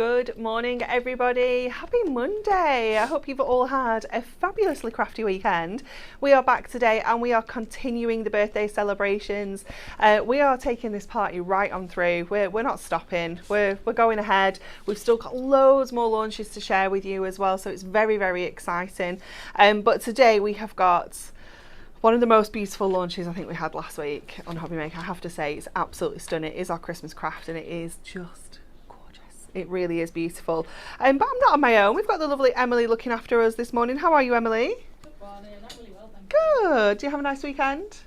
Good morning, everybody. Happy Monday. I hope you've all had a fabulously crafty weekend. We are back today and we are continuing the birthday celebrations. We are taking this party right on through. We're not stopping. We're going ahead. We've still got loads more launches to share with you as well, so it's very, very exciting. But today we have got one of the most beautiful launches I think we had last week on Hobbymaker. I have to say, it's absolutely stunning. It is our Christmas craft and it is just gorgeous. It really is beautiful. But I'm not on my own. We've got the lovely Emily looking after us this morning. How are you, Emily? Good morning. I'm really well, thank you. Good. Do you have a nice weekend?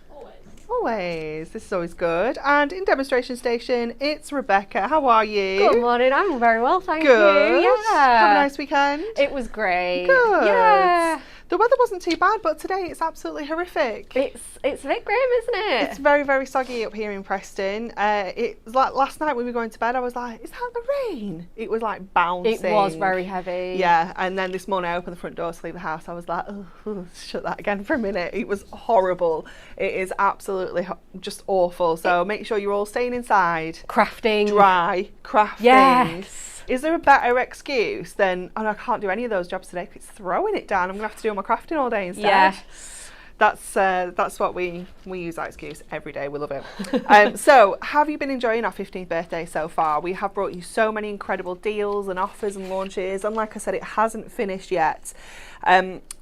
Always. This is always good. And in demonstration station, it's Rebecca. How are you? Good morning. I'm very well, thank you. Yeah. Have a nice weekend. It was great. Good. Yeah. The weather wasn't too bad, but today it's absolutely horrific. It's a bit grim, isn't it? It's very, very soggy up here in Preston. It was like last night when we were going to bed, I was like, is that the rain? It was like bouncing. It was very heavy. Yeah, and then this morning I opened the front door to leave the house. I was like, oh, shut that again for a minute. It was horrible. It is absolutely just awful. So make sure you're all staying inside. Crafting. Dry. Crafting. Yes. Is there a better excuse than, oh, I can't do any of those jobs today because it's throwing it down. I'm going to have to do all my crafting all day instead. Yes. That's what we use that excuse every day. We love it. So have you been enjoying our 15th birthday so far? We have brought you so many incredible deals and offers and launches. And like I said, it hasn't finished yet.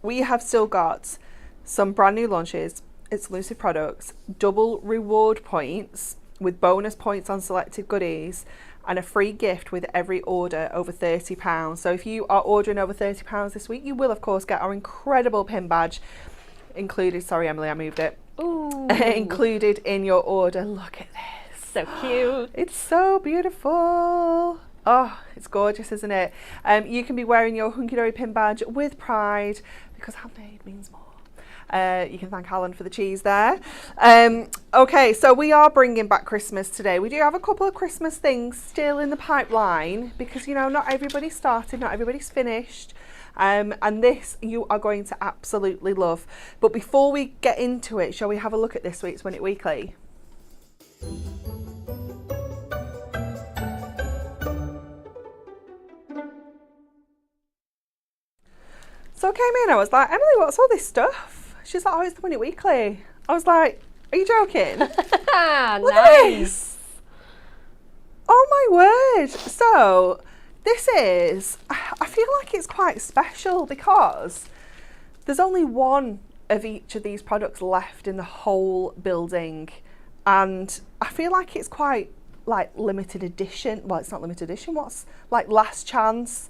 We have still got some brand new launches, exclusive products, double reward points with bonus points on selected goodies, and a free gift with every order over £30. So if you are ordering over £30 this week, you will of course get our incredible pin badge included. Sorry, Emily, I moved it. Ooh. Included in your order. Look at this. So cute. It's so beautiful. Oh, it's gorgeous, isn't it? You can be wearing your Hunky Dory pin badge with pride because handmade means more. You can thank Alan for the cheese there. Okay, so we are bringing back Christmas today. We do have a couple of Christmas things still in the pipeline because, you know, not everybody's started, not everybody's finished. And this you are going to absolutely love. But before we get into it, shall we have a look at this week's Win It Weekly? So I came in, I was like, Emily, what's all this stuff? She's like, oh, it's the Win It Weekly. I was like, are you joking? Look at this. Oh my word. So this is, I feel like it's quite special because there's only one of each of these products left in the whole building. And I feel like it's quite like limited edition. Well, it's not limited edition. What's like last chance?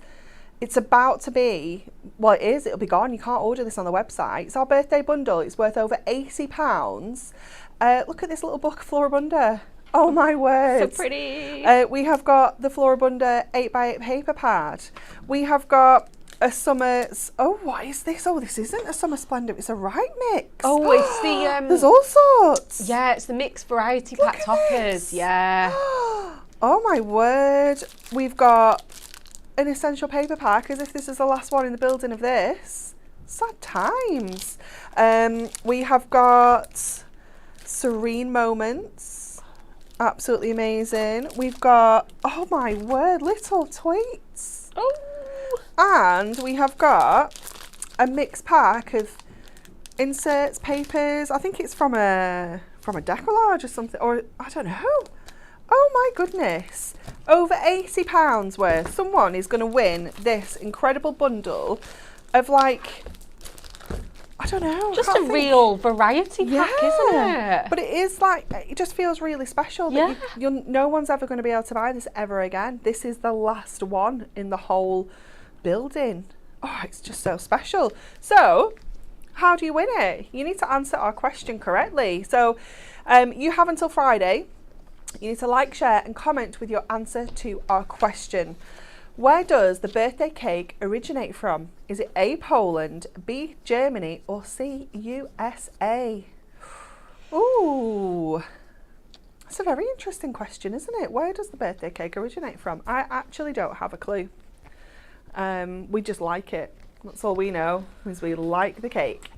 It's about to be, well it is, it'll be gone. You can't order this on the website. It's our birthday bundle. It's worth over £80. Look at this little book of Floribunda. Oh my word. So pretty. We have got the Floribunda 8x8 paper pad. We have got a summer's, oh what is this? Oh, this isn't a summer splendor, it's a right mix. Oh, it's the... there's all sorts. Yeah, it's the mixed variety pack toppers. Yeah. Oh my word. We've got an essential paper pack, as if this is the last one in the building of this. Sad times. We have got Serene Moments, absolutely amazing. We've got, oh my word, little tweets. Oh. And we have got a mixed pack of inserts, papers. I think it's from a decollage or something, or I don't know. Oh my goodness, over £80 worth. Someone is going to win this incredible bundle of like, I don't know. Just a real variety pack, isn't it? But it is like, it just feels really special. Yeah. No one's ever going to be able to buy this ever again. This is the last one in the whole building. Oh, it's just so special. So, how do you win it? You need to answer our question correctly. So, you have until Friday. You need to like, share and comment with your answer to our question. Where does the birthday cake originate from? Is it A, Poland, B, Germany, or C, USA? Ooh, that's a very interesting question, isn't it? Where does the birthday cake originate from? I actually don't have a clue. We just like it. That's all we know, is we like the cake.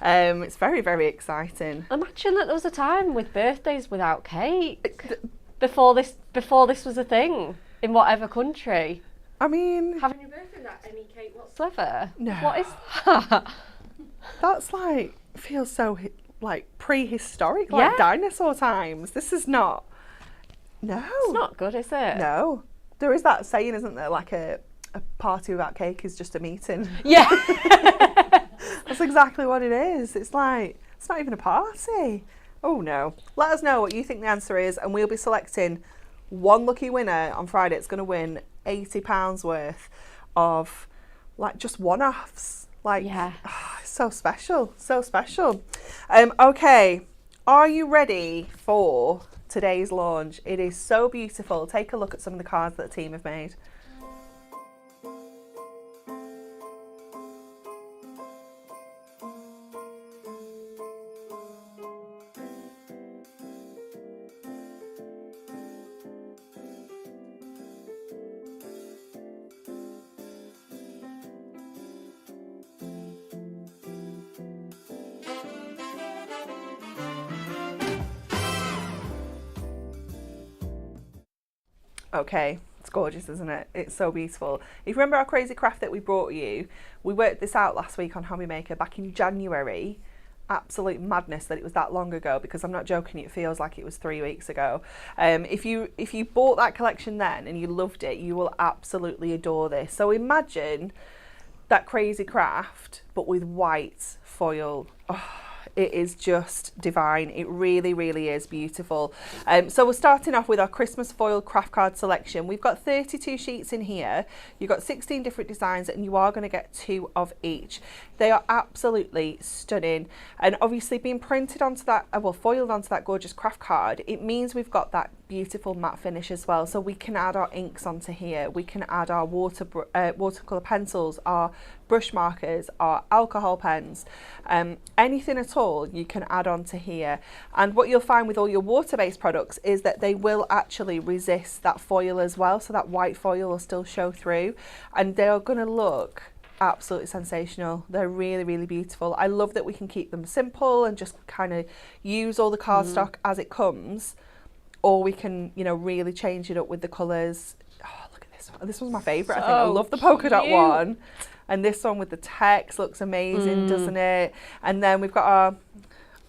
It's very, very exciting. Imagine that there was a time with birthdays without cake before this was a thing in whatever country. I mean, Having your birthday in that any cake whatsoever? No. What is that? that's like, feels so like prehistoric, like Yeah. dinosaur times. This is not. No. It's not good, is it? No. There is that saying, isn't there? Like a party without cake is just a meeting. Yeah. That's exactly what it is. It's like, it's not even a party. Oh no. Let us know what you think the answer is, and we'll be selecting one lucky winner on Friday. It's going to win £80 worth of like just one-offs. Like, Yeah. it's so special. So special. Okay. Are you ready for today's launch? It is so beautiful. Take a look at some of the cards that the team have made. Okay, it's gorgeous, isn't it? It's so beautiful. If you remember our crazy craft that we brought you, we worked this out last week on Hobby Maker back in January. Absolute madness that it was that long ago, because I'm not joking, it feels like it was 3 weeks ago. If you bought that collection then and you loved it, you will absolutely adore this. So imagine that crazy craft but with white foil. Oh, it is just divine. It really, really is beautiful. So we're starting off with our Christmas foil craft card selection. We've got 32 sheets in here. You've got 16 different designs, and you are going to get 2 of each. They are absolutely stunning, and obviously being printed onto that, well, foiled onto that gorgeous craft card, it means we've got that beautiful matte finish as well. So we can add our inks onto here. We can add our watercolor pencils, our brush markers, our alcohol pens, anything at all you can add onto here. And what you'll find with all your water-based products is that they will actually resist that foil as well, so that white foil will still show through, and they are going to look absolutely sensational. They're really, really beautiful. I love that we can keep them simple and just kind of use all the cardstock as it comes, or we can, you know, really change it up with the colours. Oh, look at this one. This was my favourite, I think. I love the polka dot one. And this one with the text looks amazing, doesn't it? And then we've got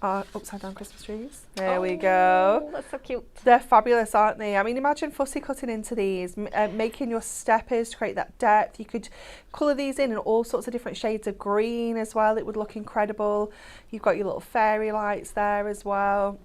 our upside down Christmas trees. There we go. That's so cute. They're fabulous, aren't they? I mean, imagine fussy cutting into these, making your steppers to create that depth. You could colour these in all sorts of different shades of green as well. It would look incredible. You've got your little fairy lights there as well.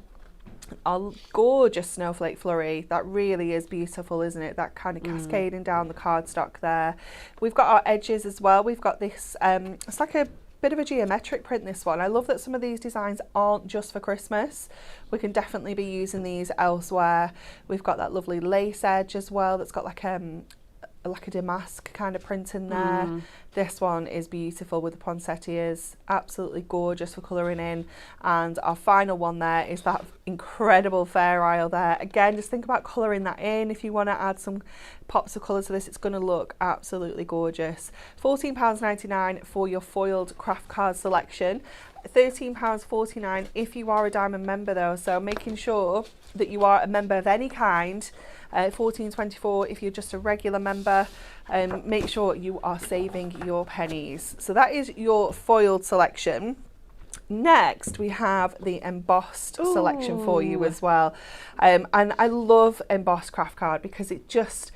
A gorgeous snowflake flurry. That really is beautiful, isn't it? That kind of cascading down the cardstock there. We've got our edges as well. We've got this, it's like a bit of a geometric print, this one. I love that some of these designs aren't just for Christmas. We can definitely be using these elsewhere. We've got that lovely lace edge as well that's got like a damask kind of print in there. This one is beautiful with the poinsettias, absolutely gorgeous for colouring in. And our final one there is that incredible Fair Isle there. Again, just think about colouring that in. If you want to add some pops of colour to this, it's going to look absolutely gorgeous. £14.99 for your foiled craft card selection. £13.49 if you are a diamond member though, so making sure that you are a member of any kind. £14.24 if you're just a regular member. Make sure you are saving your pennies. So that is your foiled selection. Next we have the embossed selection for you as well, and I love embossed craft card because it just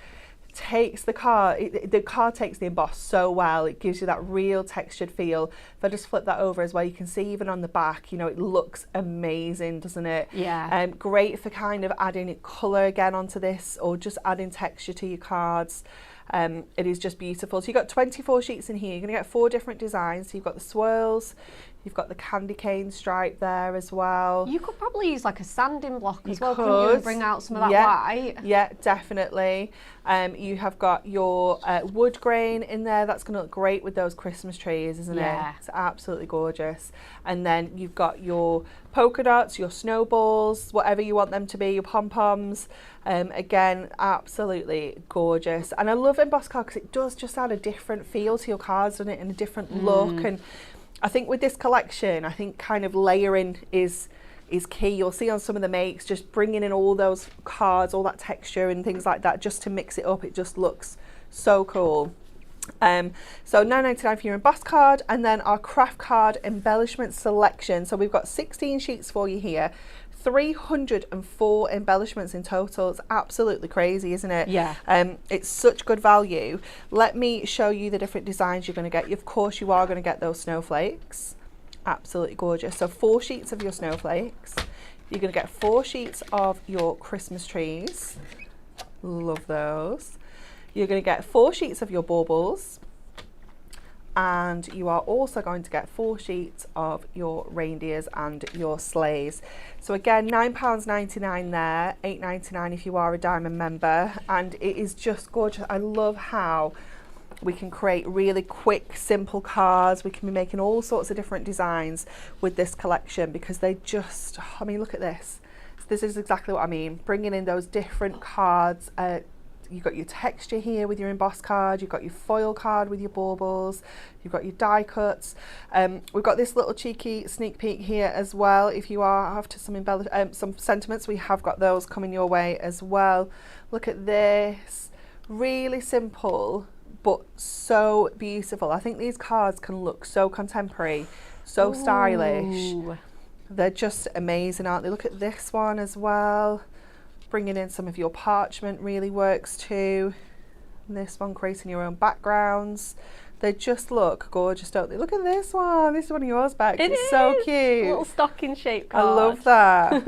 takes the card, the card takes the emboss so well. It gives you that real textured feel. If I just flip that over as well, you can see even on the back, you know, it looks amazing, doesn't it? Yeah. Great for kind of adding colour again onto this, or just adding texture to your cards. It is just beautiful. So you've got 24 sheets in here. You're going to get 4 different designs. So you've got the swirls, you've got the candy cane stripe there as well. You could probably use like a sanding block as well, could. couldn't you, and bring out some of that white? Yeah, definitely. You have got your wood grain in there. That's going to look great with those Christmas trees, isn't it? It's absolutely gorgeous. And then you've got your polka dots, your snowballs, whatever you want them to be, your pom-poms. Again, absolutely gorgeous. And I love embossed card because it does just add a different feel to your cards, doesn't it, and a different look. And I think with this collection, I think kind of layering is key. You'll see on some of the makes, just bringing in all those cards, all that texture and things like that, just to mix it up. It just looks So cool. So £9.99 for your embossed card, and then our craft card embellishment selection. So we've got 16 sheets for you here, 304 embellishments in total. It's absolutely crazy, isn't it? Yeah. It's such good value. Let me show you the different designs you're going to get. Of course, you are going to get those snowflakes. Absolutely gorgeous. So 4 sheets of your snowflakes. You're going to get 4 sheets of your Christmas trees. Love those. You're going to get 4 sheets of your baubles, and you are also going to get 4 sheets of your reindeers and your sleighs. So again, £9.99 there, £8.99 if you are a Diamond member, and it is just gorgeous. I love how we can create really quick, simple cards. We can be making all sorts of different designs with this collection, because they just, I mean, look at this. This is exactly what I mean, bringing in those different cards. You've got your texture here with your embossed card, you've got your foil card with your baubles, you've got your die cuts. We've got this little cheeky sneak peek here as well. If you are after some sentiments, we have got those coming your way as well. Look at this, really simple but so beautiful. I think these cards can look so contemporary, so stylish. They're just amazing, aren't they? Look at this one as well. Bringing in some of your parchment really works too. And this one, creating your own backgrounds. They just look gorgeous, don't they? Look at this one. This is one of yours, Bex. It's so cute. Little stocking shaped card. I love that.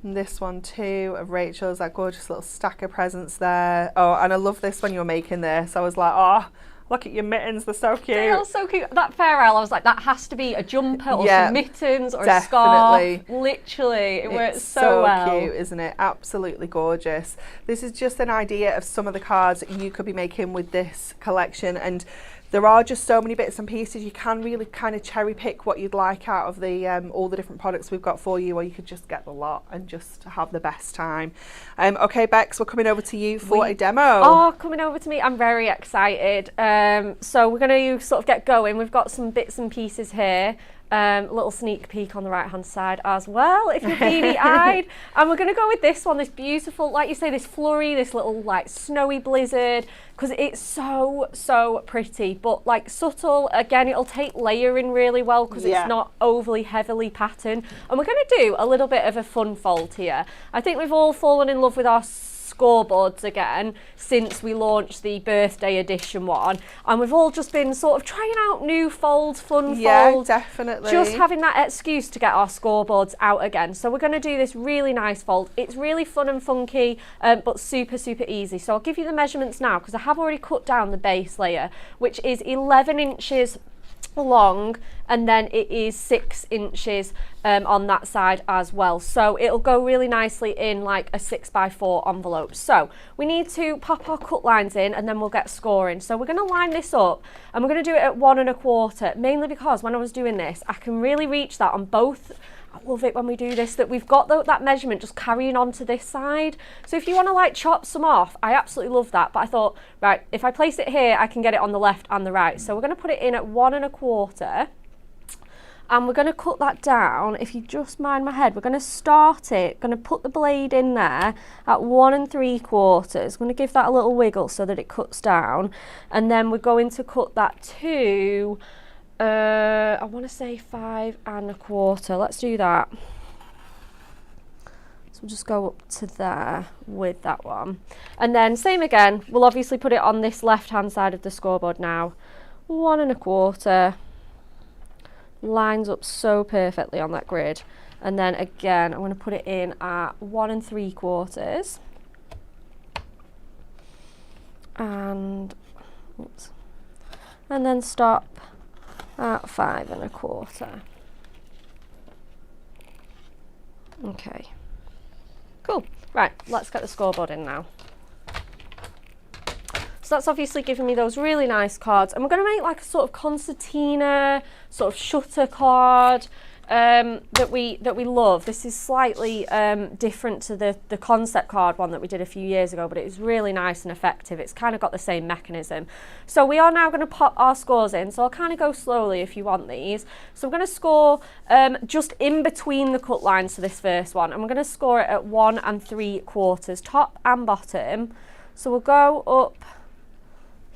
And this one too of Rachel's, that gorgeous little stack of presents there. Oh, and I love this when you were making this. I was like, oh, look at your mittens, they're so cute. They are so cute. That Farewell, I was like, that has to be a jumper or Yeah, some mittens or definitely. a scarf. Literally, it works so well. Cute, isn't it? Absolutely gorgeous. This is just an idea of some of the cards that you could be making with this collection, and there are just so many bits and pieces. You can really kind of cherry pick what you'd like out of the all the different products we've got for you, or you could just get the lot and just have the best time. Okay, Bex, we're coming over to you for a demo. Oh, coming over to me. I'm very excited. So we're going to sort of get going. We've got some bits and pieces here. Little sneak peek on the right hand side as well, if you're beady eyed. And we're going to go with this one, this beautiful, like you say, this flurry, this little like snowy blizzard, because it's so pretty, but like subtle. Again, it'll take layering really well because it's not overly heavily patterned. And we're going to do a little bit of a fun fold here. I think we've all fallen in love with our scoreboards again since we launched the birthday edition one, and we've all just been sort of trying out new folds, fun folds. Yeah, definitely. Just having that excuse to get our scoreboards out again. So we're going to do this really nice fold. It's really fun and funky, but super easy. So I'll give you the measurements now, because I have already cut down the base layer, which is 11 inches long, and then it is 6 inches on that side as well, so it'll go really nicely in like a 6x4 envelope. So we need to pop our cut lines in, and then we'll get scoring. So we're going to line this up, and we're going to do it at 1 1/4, mainly because when I was doing this, I can really reach that on both. I love it when we do this, that we've got that measurement just carrying on to this side. So if you want to like chop some off, I absolutely love that. But I thought, right, if I place it here, I can get it on the left and the right. So we're going to put it in at 1 1/4. And we're going to cut that down. If you just mind my head, we're going to start it, going to put the blade in there at 1 3/4. Going to give that a little wiggle so that it cuts down. And then we're going to cut that to, I want to say 5 1/4. Let's do that. So we'll just go up to there with that one. And then same again, we'll obviously put it on this left-hand side of the scoreboard now. 1 1/4. Lines up so perfectly on that grid. And then again, I'm going to put it in at 1 3/4. And, oops. And then stop at 5 1/4. Okay. Cool. Right, let's get the scoreboard in now. So that's obviously giving me those really nice cards, and we're going to make like a sort of concertina, sort of shutter card that we love. This is slightly different to the concept card one that we did a few years ago, but it is really nice and effective. It's kind of got the same mechanism. So we are now going to pop our scores in. So I'll kind of go slowly if you want these. So we're going to score just in between the cut lines for this first one, and we're going to score it at 1 3/4, top and bottom. So we'll go up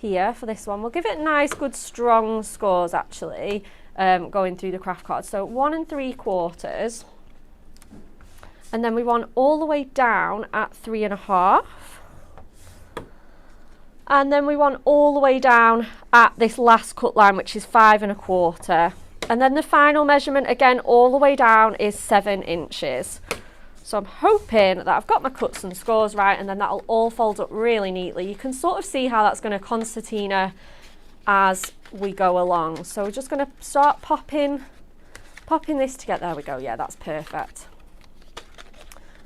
here for this one. We'll give it nice, good, strong scores actually, going through the craft card. So 1 3/4. And then we want all the way down at 3.5. And then we want all the way down at this last cut line, which is 5 1/4. And then the final measurement, again, all the way down is 7 inches. So I'm hoping that I've got my cuts and scores right, and then that'll all fold up really neatly. You can sort of see how that's going to concertina as we go along. So we're just going to start popping this together. There we go. Yeah, that's perfect.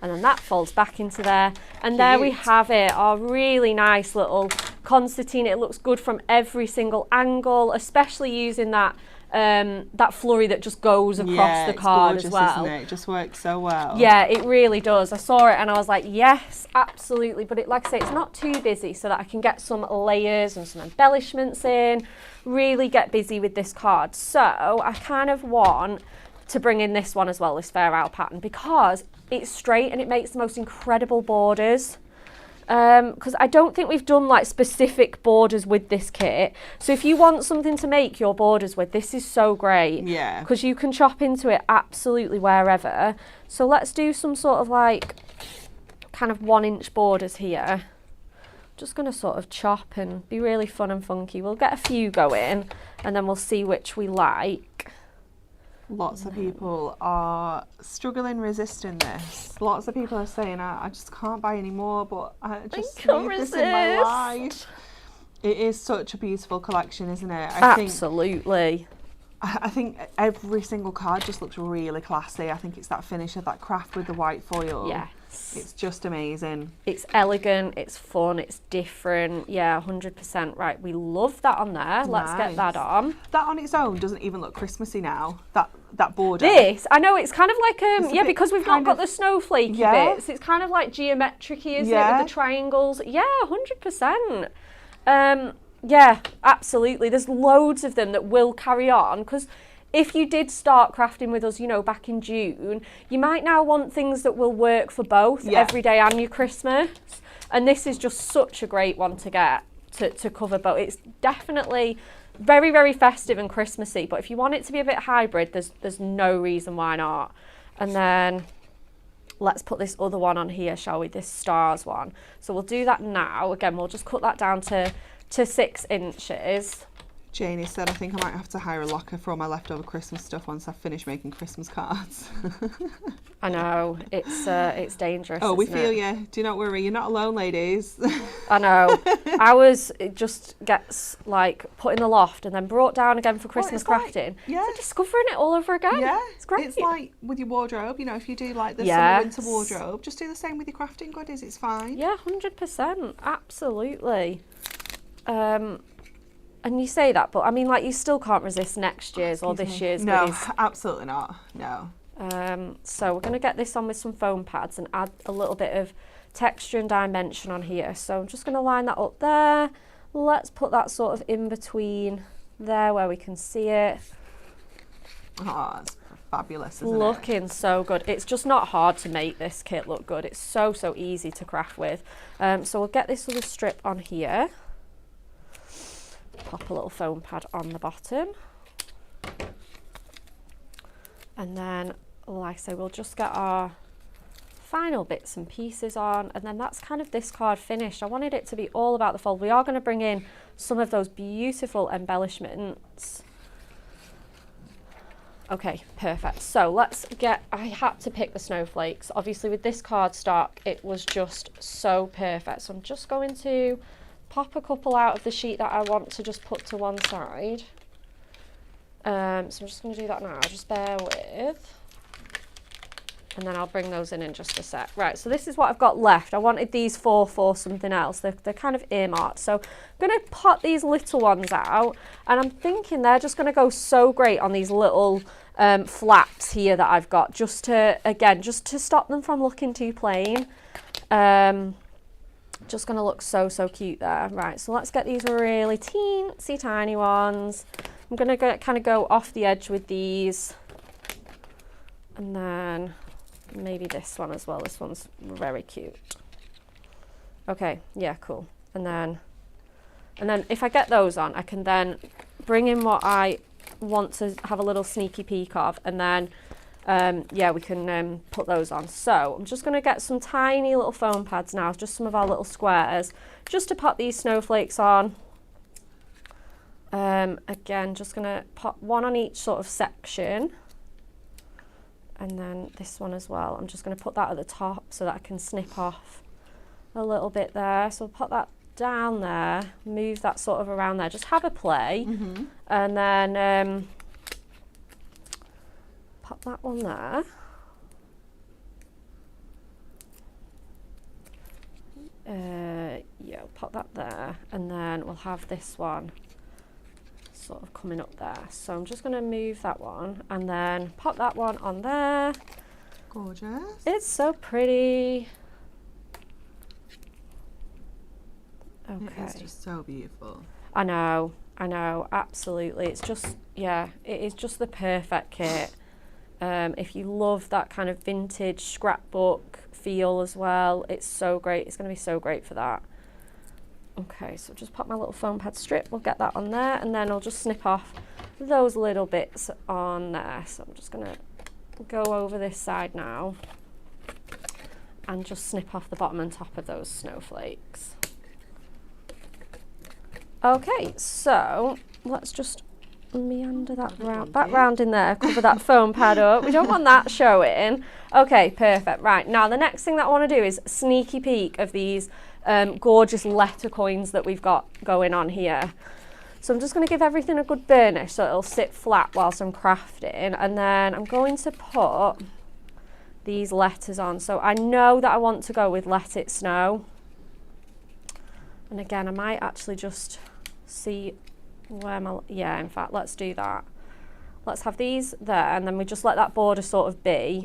And then that folds back into there. And there we have it, our really nice little concertina. It looks good from every single angle, especially using that that flurry that just goes across the card gorgeous, as well. Isn't it? It just works so well. Yeah, it really does. I saw it and I was like, yes, absolutely. But it, like I say, it's not too busy, so that I can get some layers and some embellishments in, really get busy with this card. So I kind of want to bring in this one as well, this Fair Isle pattern, because it's straight and it makes the most incredible borders. Because I don't think we've done like specific borders with this kit. So if you want something to make your borders with, this is so great. Yeah. Because you can chop into it absolutely wherever. So let's do some sort of like kind of 1-inch borders here. Just going to sort of chop and be really fun and funky. We'll get a few going and then we'll see which we like. Lots of people are struggling resisting this. Lots of people are saying, I just can't buy any more, but I just can't need this in my resist. life. It is such a beautiful collection, isn't it? Absolutely. I think every single card just looks really classy. I think it's that finish of that craft with the white foil. Yes. It's just amazing. It's elegant, it's fun, it's different. Yeah, 100%. Right, we love that on there. Let's get that on. That on its own doesn't even look Christmassy now. That border. This, I know it's kind of like, yeah, because we've not got the snowflakey bits. It's kind of like geometric-y, isn't it, with the triangles? Yeah, 100%. Yeah, absolutely. There's loads of them that will carry on, because if you did start crafting with us, you know, back in June, you might now want things that will work for both every day and your Christmas. And this is just such a great one to get to cover both. It's definitely very, very festive and Christmassy, but if you want it to be a bit hybrid, there's no reason why not. And then let's put this other one on here, shall we? This stars one. So we'll do that now. Again, we'll just cut that down to 6 inches. Janie said, I think I might have to hire a locker for all my leftover Christmas stuff once I've finished making Christmas cards. I know, it's dangerous. Oh, we feel you. Do not worry, you're not alone, ladies. I know. It just gets like put in the loft and then brought down again for Christmas crafting. Yeah. So discovering it all over again. Yeah. It's great. It's like with your wardrobe, you know, if you do like the summer winter wardrobe, just do the same with your crafting goodies, it's fine. Yeah, 100%. Absolutely. And you say that, but I mean, like, you still can't resist next year's or this year's No, goodies. absolutely not. No. So we're going to get this on with some foam pads and add a little bit of texture and dimension on here. So I'm just going to line that up there. Let's put that sort of in between there where we can see it. Oh, it's fabulous, isn't it? Looking so good. It's just not hard to make this kit look good. It's so easy to craft with. So we'll get this little strip on here. Pop a little foam pad on the bottom. And then, like I say, we'll just get our final bits and pieces on, and then that's kind of this card finished. I wanted it to be all about the fold. We are going to bring in some of those beautiful embellishments. Okay, perfect. So let's get, I had to pick the snowflakes. Obviously with this cardstock, it was just so perfect. So I'm just going to pop a couple out of the sheet that I want to just put to one side. So I'm just going to do that now, just bear with. And then I'll bring those in just a sec. Right, so this is what I've got left. I wanted these for something else. They're kind of earmarked. So I'm going to pot these little ones out. And I'm thinking they're just going to go so great on these little flaps here that I've got. Just to stop them from looking too plain. Just going to look so cute there. Right, so let's get these really teensy tiny ones. I'm going to kind of go off the edge with these. And then maybe this one as well. This one's very cute. Okay, yeah, cool. And then And then if I get those on, I can then bring in what I want to have a little sneaky peek of, and then yeah, we can put those on. So I'm just going to get some tiny little foam pads now, just some of our little squares, just to pop these snowflakes on. Again, just going to pop one on each sort of section. And then this one as well. I'm just going to put that at the top so that I can snip off a little bit there. So I'll put that down there, move that sort of around there, just have a play. And then pop that one there. Yeah, pop that there. And then we'll have this one sort of coming up there. So I'm just going to move that one and then pop that one on there. Gorgeous. It's so pretty. Okay. It is just so beautiful. I know, absolutely. It's just, yeah, it is just the perfect kit. If you love that kind of vintage scrapbook feel as well, it's so great. It's going to be so great for that. Okay, so just pop my little foam pad strip, we'll get that on there, and then I'll just snip off those little bits on there. So I'm just going to go over this side now and just snip off the bottom and top of those snowflakes. Okay, so let's just meander that round in there, cover that foam pad up. We don't want that showing. Okay, perfect. Right, now the next thing that I want to do is sneaky peek of these gorgeous letter coins that we've got going on here. So I'm just going to give everything a good burnish so it'll sit flat whilst I'm crafting, and then I'm going to put these letters on. So I know that I want to go with Let It Snow, and again I might actually just see where my, yeah, in fact let's do that. Let's have these there, and then we just let that border sort of be.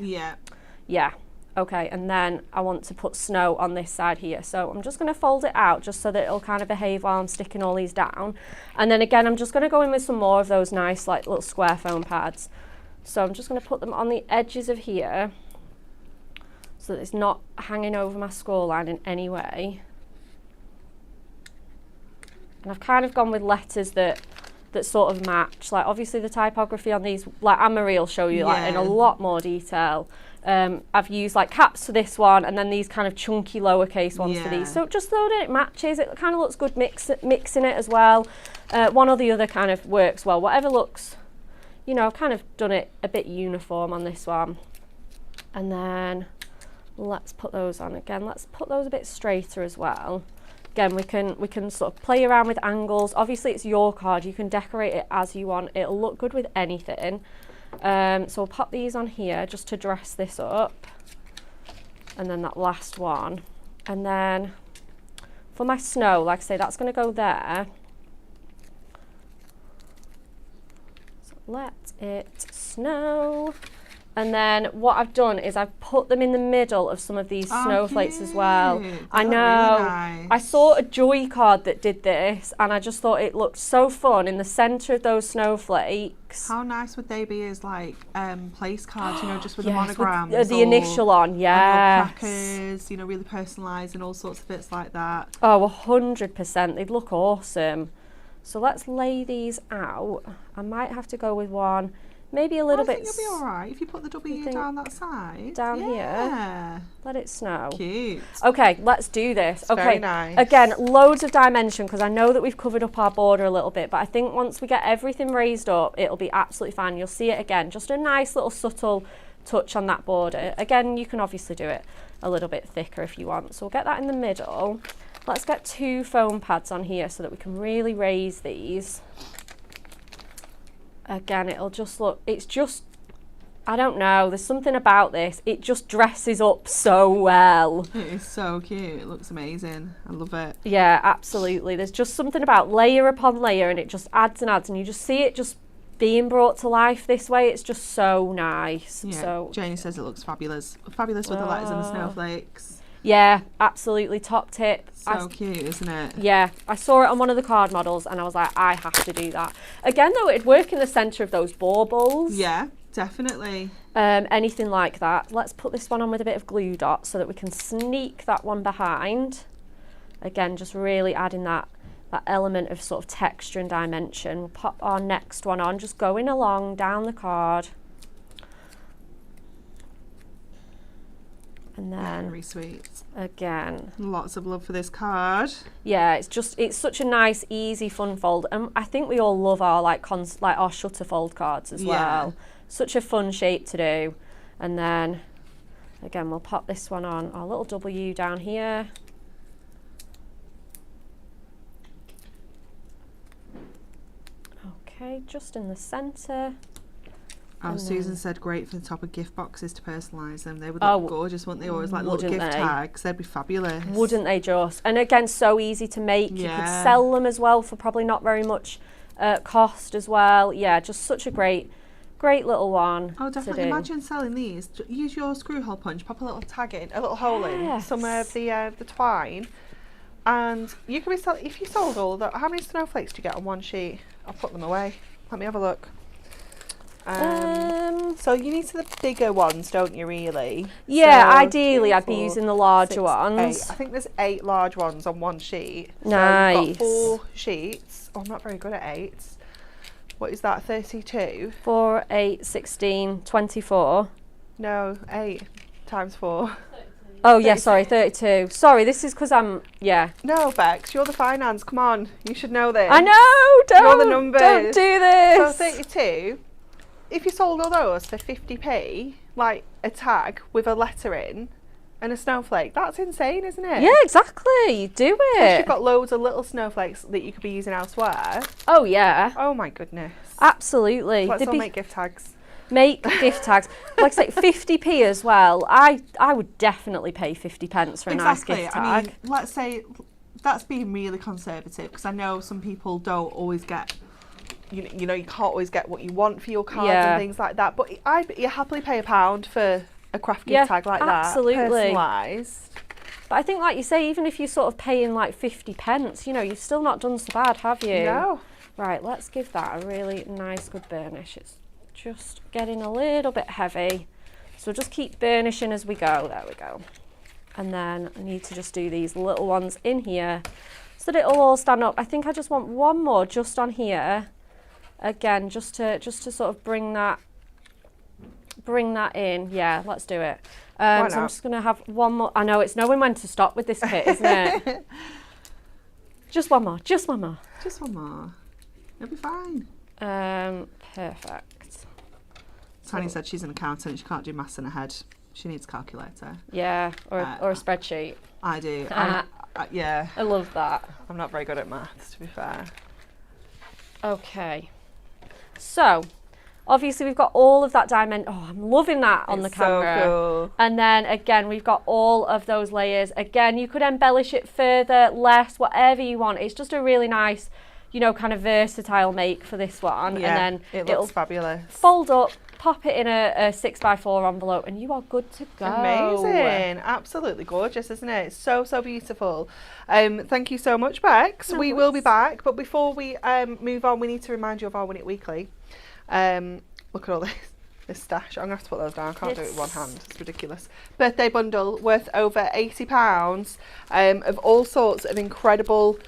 Yeah. Okay, and then I want to put snow on this side here. So I'm just going to fold it out just so that it'll kind of behave while I'm sticking all these down. And then again, I'm just going to go in with some more of those nice like little square foam pads. So I'm just going to put them on the edges of here so that it's not hanging over my score line in any way. And I've kind of gone with letters that sort of match. Like obviously the typography on these, like Anne-Marie will show you like in a lot more detail. I've used like caps for this one, and then these kind of chunky lowercase ones for these. So just so that it matches, it kind of looks good mixing it as well. One or the other kind of works well. Whatever looks, you know, I've kind of done it a bit uniform on this one. And then let's put those on again. Let's put those a bit straighter as well. Again, we can sort of play around with angles. Obviously it's your card, you can decorate it as you want. It'll look good with anything. So we'll pop these on here just to dress this up, and then that last one, and then for my snow, like I say, that's going to go there. So let it snow. And then what I've done is I've put them in the middle of some of these snowflakes as well. I know. Really nice. I saw a Joy card that did this, and I just thought it looked so fun in the centre of those snowflakes. How nice would they be as like place cards, you know, just with the monograms? With the initial on, yeah. Crackers, you know, really personalised and all sorts of bits like that. Oh, 100%. They'd look awesome. So let's lay these out. I might have to go with one. Maybe a little bit. I think you'll be all right if you put the W down that side. Down here. Let it snow. Cute. Okay, let's do this. It's okay. Very nice. Again, loads of dimension because I know that we've covered up our border a little bit, but I think once we get everything raised up, it'll be absolutely fine. You'll see it again. Just a nice little subtle touch on that border. Again, you can obviously do it a little bit thicker if you want. So we'll get that in the middle. Let's get 2 foam pads on here so that we can really raise these. Again, it'll just look, it's just, I don't know, there's something about this. It just dresses up so well. It is so cute. It looks amazing. I love it. Yeah, absolutely. There's just something about layer upon layer, and it just adds and adds, and you just see it just being brought to life this way. It's just so nice. Yeah, so Janie says it looks fabulous. Fabulous with the letters and the snowflakes. Yeah, absolutely. Top tip. So cute, isn't it? Yeah, I saw it on one of the card models and I was like, I have to do that. Again, though, it'd work in the centre of those baubles. Yeah, definitely. Anything like that. Let's put this one on with a bit of glue dot so that we can sneak that one behind. Again, just really adding that that element of sort of texture and dimension. We'll pop our next one on, just going along down the card. And then Very sweet. again. Lots of love for this card. Yeah, it's such a nice, easy, fun fold. And I think we all love our like our shutter fold cards as well. Such a fun shape to do. And then again, we'll pop this one on, our little W down here. Okay, just in the centre. Oh, Susan said great for the top of gift boxes to personalise them. They would look gorgeous, wouldn't they? Always like little gift tags. They'd be fabulous. Wouldn't they just? And again, so easy to make. You could sell them as well for probably not very much cost as well. Yeah, just such a great little one. Oh, definitely. Imagine selling these. Use your screw hole punch, pop a little tag in, a little hole in some of the twine, and you could be selling. If you sold all of that, how many snowflakes do you get on one sheet? I'll put them away. Let me have a look. So you need the bigger ones, don't you, really? Yeah, so ideally I'd be using the larger ones. 8. I think there's 8 large ones on one sheet. So nice. you've got 4 sheets. Oh, I'm not very good at 8. What is that, 32? 4, 8, 16, 24. No, 8 times 4. Oh, yeah, sorry, 32. Sorry, this is because I'm, No, Bex, you're the finance. Come on, you should know this. I know, You're the numbers. Don't do this. So 32, if you sold all those for 50p, like a tag with a letter in and a snowflake, that's insane, isn't it? Yeah, exactly. Do Plus it. you've got loads of little snowflakes that you could be using elsewhere. Oh, yeah. Oh my goodness. Absolutely. Let's all make gift tags. Make gift tags. Like I say, 50p as well. I would definitely pay 50 pence for a nice gift tag. I mean, let's say that's being really conservative, because I know some people don't always get, you know, you can't always get what you want for your cards and things like that. But I'd happily pay £1 for a craft gift tag like absolutely. that, personalised. But I think, like you say, even if you're sort of paying like 50 pence, you know, you've still not done so bad, have you? No. Right, let's give that a really nice, good burnish. It's just getting a little bit heavy. So we'll just keep burnishing as we go. There we go. And then I need to just do these little ones in here so that it'll all stand up. I think I just want one more just on here. Again, just to sort of bring that in. Yeah, let's do it. So I'm just going to have one more. I know it's knowing when to stop with this kit, isn't it? Just one more. Just one more. Just one more. It'll be fine. Perfect. Tanya said she's an accountant. She can't do maths in her head. She needs a calculator. Yeah, or a spreadsheet. I do. Yeah. I love that. I'm not very good at maths, to be fair. Okay. So, obviously we've got all of that diamond. Oh, I'm loving that on the camera. So cool. And then again, we've got all of those layers. Again, you could embellish it further, less, whatever you want. It's just a really nice, you know, kind of versatile make for this one. Yeah, and then it looks fabulous. Fold up, pop it in a 6x4 envelope, and you are good to go. Amazing. Absolutely gorgeous, isn't it? It's so, so beautiful. Thank you so much, Bex. We will be back, but before we move on, we need to remind you of our Win It Weekly. Look at all this stash. I'm going to have to put those down. I can't do it with one hand. It's ridiculous. Birthday bundle worth over £80 of all sorts of incredible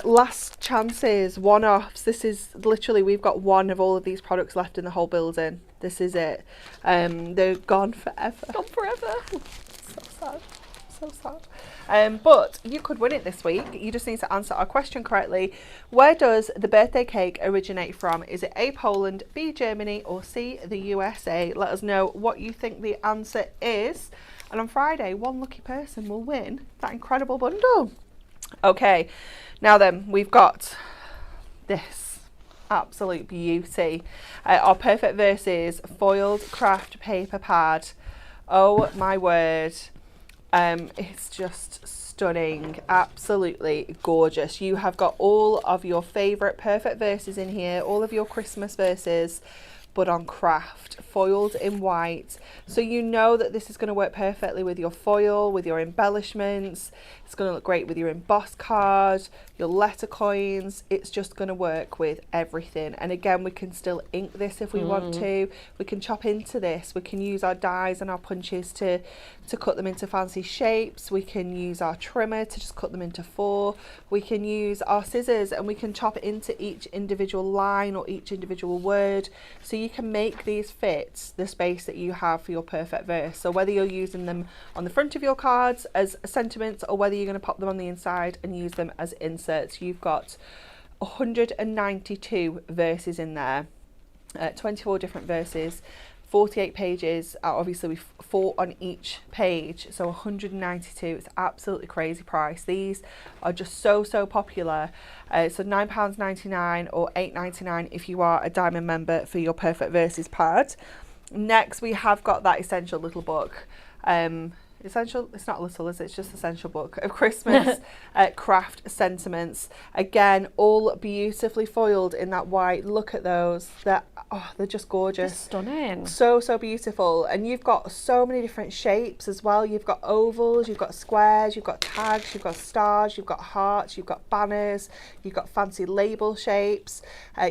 last chances, one-offs. This is literally, we've got one of all of these products left in the whole building. This is it. They're gone forever. Gone forever. So sad. So sad. But you could win it this week. You just need to answer our question correctly. Where does the birthday cake originate from? Is it A, Poland, B, Germany, or C, the USA? Let us know what you think the answer is. And on Friday, one lucky person will win that incredible bundle. Okay, now then, we've got this absolute beauty. Our Perfect Verses foiled craft paper pad. Oh my word. It's just stunning, absolutely gorgeous. You have got all of your favourite Perfect Verses in here, all of your Christmas verses, but on kraft, foiled in white. So you know that this is going to work perfectly with your foil, with your embellishments. It's going to look great with your embossed card, your letter coins. It's just going to work with everything. And again, we can still ink this if we want to. We can chop into this. We can use our dies and our punches to cut them into fancy shapes. We can use our trimmer to just cut them into 4. We can use our scissors and we can chop into each individual line or each individual word. So you can make these fit the space that you have for your perfect verse. So whether you're using them on the front of your cards as sentiments or whether you're going to pop them on the inside and use them as inserts, you've got 192 verses in there, 24 different verses, 48 pages, obviously with 4 on each page, so 192. It's absolutely crazy price. These are just so popular. So £9.99 or £8.99 if you are a Diamond member for your Perfect Verses pad. Next we have got that essential little book. Essential, it's not little, is it? It's just essential book of Christmas craft sentiments. Again, all beautifully foiled in that white. Look at those. They're just gorgeous. Just stunning. So beautiful. And you've got so many different shapes as well. You've got ovals, you've got squares, you've got tags, you've got stars, you've got hearts, you've got banners, you've got fancy label shapes,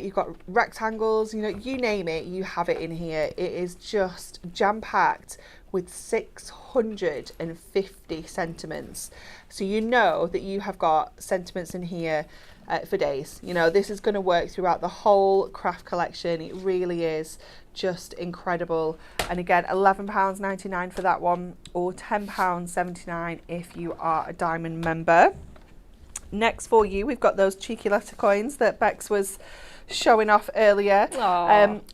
you've got rectangles, you know, you name it, you have it in here. It is just jam-packed with 650 sentiments. So you know that you have got sentiments in here for days. You know, this is going to work throughout the whole craft collection. It really is just incredible. And again, £11.99 for that one, or £10.79 if you are a Diamond member. Next for you, we've got those cheeky letter coins that Bex was showing off earlier.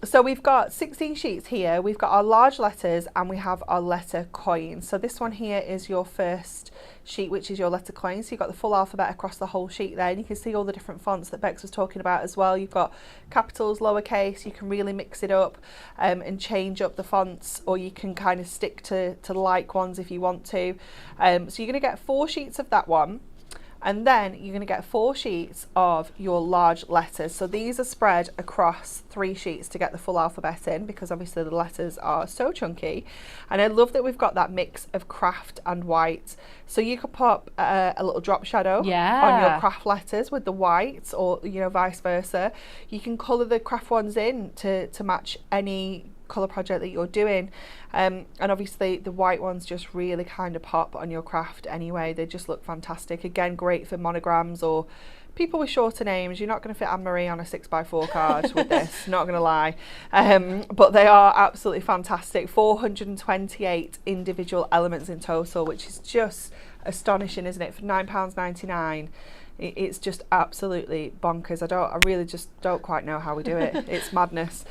So we've got 16 sheets here. We've got our large letters and we have our letter coins. So this one here is your first sheet, which is your letter coins. So you've got the full alphabet across the whole sheet there, and you can see all the different fonts that Bex was talking about as well. You've got capitals, lowercase. You can really mix it up and change up the fonts, or you can kind of stick to like ones if you want to. So you're going to get 4 sheets of that one. And then you're going to get 4 sheets of your large letters. So these are spread across 3 sheets to get the full alphabet in, because obviously the letters are so chunky. And I love that we've got that mix of craft and white. So you could pop a little drop shadow on your craft letters with the white, or, you know, vice versa. You can colour the craft ones in to match any colour project that you're doing, and obviously the white ones just really kind of pop on your craft anyway. They just look fantastic. Again, great for monograms or people with shorter names. You're not going to fit Anne-Marie on a 6x4 card with this, not going to lie, but they are absolutely fantastic. 428 individual elements in total, which is just astonishing, isn't it, for £9.99. It's just absolutely bonkers. I really just don't quite know how we do it. It's madness.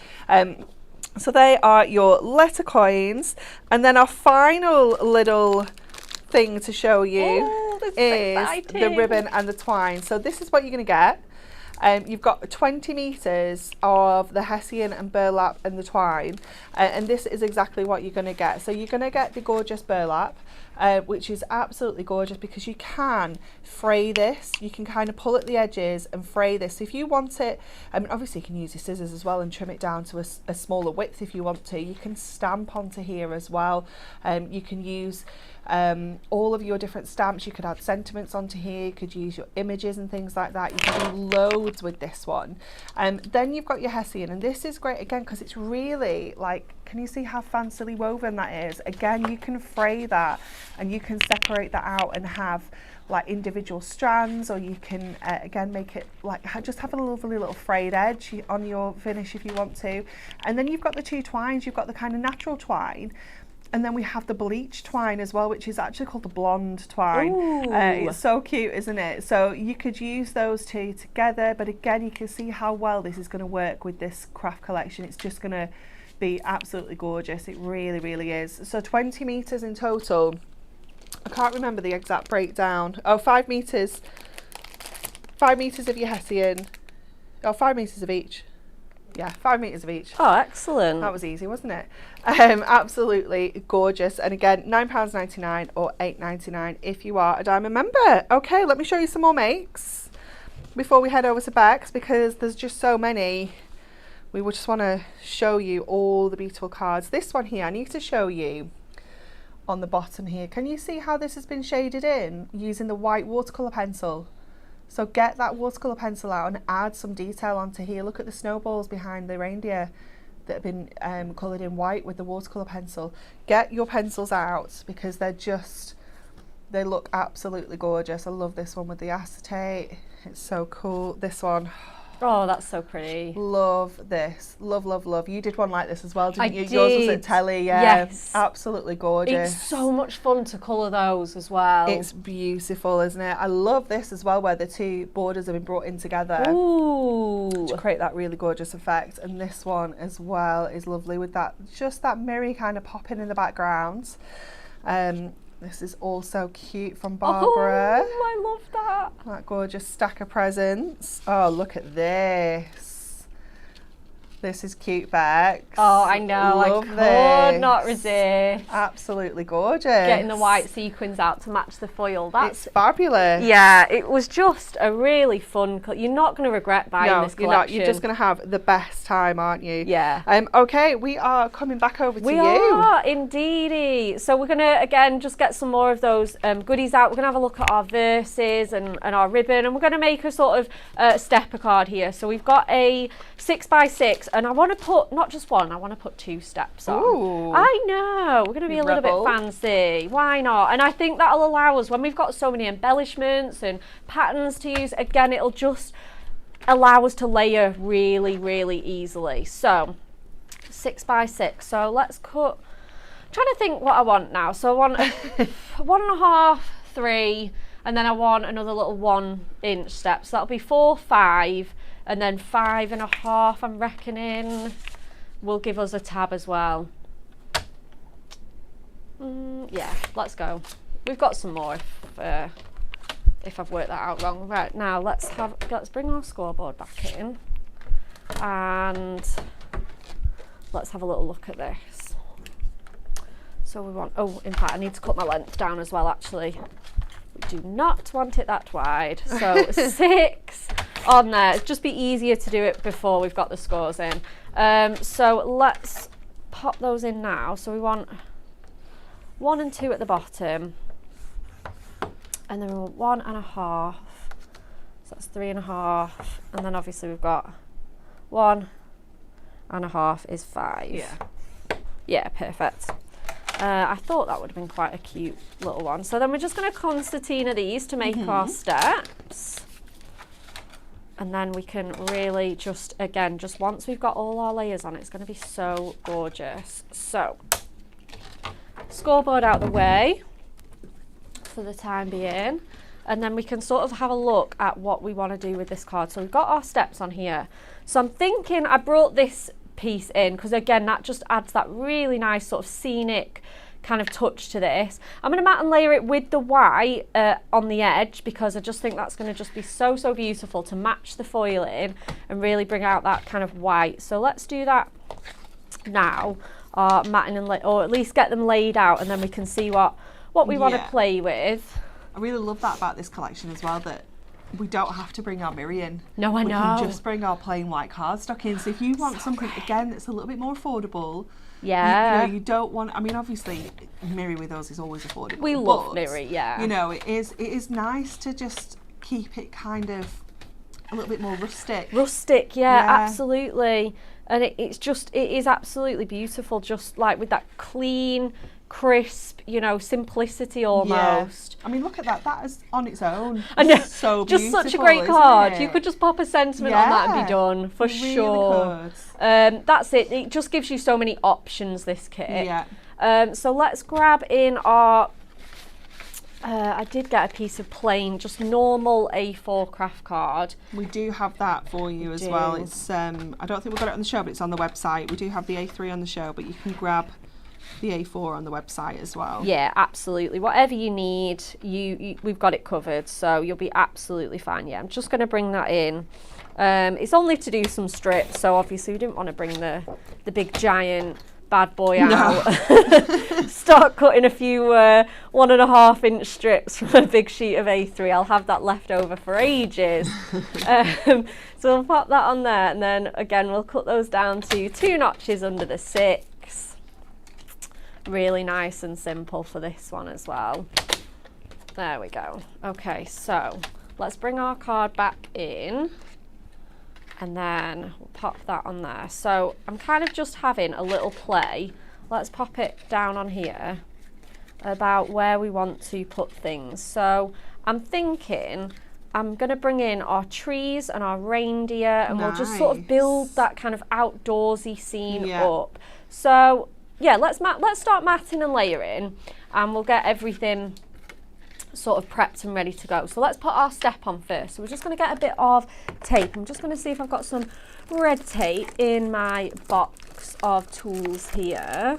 So they are your letter coins, and then our final little thing to show you is the ribbon and the twine. So this is what you're going to get. You've got 20 metres of the hessian and burlap and the twine, and this is exactly what you're going to get. So you're going to get the gorgeous burlap, which is absolutely gorgeous because you can fray this. You can kind of pull at the edges and fray this. So if you want it, I mean, obviously you can use your scissors as well and trim it down to a smaller width if you want to. You can stamp onto here as well. You can use all of your different stamps. You could add sentiments onto here. You could use your images and things like that. You can do loads with this one. Then you've got your hessian, and this is great again because it's really like, can you see how fancily woven that is? Again, you can fray that and you can separate that out and have like individual strands, or you can again make it like just have a lovely little frayed edge on your finish if you want to. And then you've got the 2 twines. You've got the kind of natural twine, and then we have the bleach twine as well, which is actually called the blonde twine. It's so cute, isn't it? So you could use those 2 together, but again, you can see how well this is going to work with this craft collection. It's just going to be absolutely gorgeous. It really is. So 20 metres in total. I can't remember the exact breakdown. Oh, 5 metres. 5 metres of your hessian. Oh, 5 metres of each. Yeah, 5 metres of each. Oh, excellent. That was easy, wasn't it? Absolutely gorgeous. And again, £9.99 or £8.99 if you are a Diamond member. Okay, let me show you some more makes before we head over to Bex, because there's just so many. we would just want to show you all the beautiful cards. This one here, I need to show you on the bottom here. Can you see how this has been shaded in using the white watercolour pencil? So get that watercolour pencil out and add some detail onto here. Look at the snowballs behind the reindeer that have been coloured in white with the watercolour pencil. Get your pencils out because they look absolutely gorgeous. I love this one with the acetate. It's so cool. This one, Oh, that's so pretty. love this. Love, love, love. You did one like this as well, didn't I you? Yours was did. at Telly, yeah. Yes. Absolutely gorgeous. It's so much fun to colour those as well. It's beautiful, isn't it? I love this as well, where the two borders have been brought in together Ooh. to create that really gorgeous effect. And this one as well is lovely with that, just that mirror kind of popping in the background. This is also cute from Barbara. Oh, I love that. That gorgeous stack of presents. Oh, look at this. This is cute, Bex. Oh, I know. Love I could this. not resist. Absolutely gorgeous. Getting the white sequins out to match the foil. That's It's fabulous. yeah. It was just a really fun. You're not going to regret buying No, this you're not. collection. You're just going to have the best time, aren't you? Yeah. Okay, we are coming back over to We you. are indeedy. So we're gonna again just get some more of those goodies out. We're gonna have a look at our verses and our ribbon, and we're gonna make a sort of stepper card here. So we've got a 6x6, and I want to put not just one. I want to put 2 steps on. Ooh. I know. We're gonna be a little bit Rebel. fancy. Why not? And I think that'll allow us when we've got so many embellishments and patterns to use. Again, it'll just allow us to layer really, really easily. So 6x6. So let's cut. I'm trying to think what I want now. So I want 1.5, 3, and then I want another little 1-inch step. So that'll be 4, 5, and then 5.5. I'm reckoning will give us a tab as well. Yeah, let's go. We've got some more if I've worked that out wrong. Right, now let's bring our scoreboard back in and let's have a little look at this. So we want, oh, in fact, I need to cut my length down as well, actually. We do not want it that wide. So 6 on there. It'd just be easier to do it before we've got the scores in. So let's pop those in now. So we want 1 and 2 at the bottom. And then we want 1.5. So that's 3.5. And then obviously we've got 1.5 is 5. Yeah. Yeah, perfect. I thought that would have been quite a cute little one. So then we're just going to concertina these to make our steps. And then we can really just, again, just once we've got all our layers on, it's going to be so gorgeous. So, scoreboard out the way for the time being. And then we can sort of have a look at what we want to do with this card. So we've got our steps on here. So I'm thinking I brought this piece in because again that just adds that really nice sort of scenic kind of touch to this. I'm going to mat and layer it with the white on the edge because I just think that's going to just be so beautiful to match the foiling and really bring out that kind of white. So let's do that now, matting and or at least get them laid out, and then we can see what we want to play with. I really love that about this collection as well, that we don't have to bring our mirror in. No, I know. We can just bring our plain white cardstock in. So if you want something, again, that's a little bit more affordable, yeah. you don't want, I mean, obviously, mirror with us is always affordable. We love mirror, yeah. You know, it is nice to just keep it kind of a little bit more rustic. Rustic, yeah. Absolutely. And it is absolutely beautiful, just like with that clean, crisp, you know, simplicity almost. Yeah. I mean, look at that. That is on its own. I know. So just beautiful, such a great isn't card. it? You could just pop a sentiment on that and be done for really sure. Could. That's it. It just gives you so many options, this kit. Yeah. So let's grab in our. I did get a piece of plain, just normal A4 craft card. We do have that for you as well. It's I don't think we've got it on the show, but it's on the website. We do have the A3 on the show, but you can grab the A4 on the website as well. Yeah, absolutely. Whatever you need, we've got it covered, so you'll be absolutely fine. Yeah, I'm just going to bring that in. It's only to do some strips, so obviously we didn't want to bring the big giant bad boy out. Start cutting a few 1.5 inch strips from a big sheet of A3. I'll have that left over for ages. So we'll pop that on there, and then again we'll cut those down to 2 notches under the 6. Really nice and simple for this one as well. There we go. Okay, so let's bring our card back in, and then we'll pop that on there. So I'm kind of just having a little play. Let's pop it down on here about where we want to put things. So I'm thinking I'm going to bring in our trees and our reindeer, and we'll just sort of build that kind of outdoorsy scene up. So yeah, let's start matting and layering, and we'll get everything sort of prepped and ready to go. So let's put our step on first. So we're just going to get a bit of tape. I'm just going to see if I've got some red tape in my box of tools here.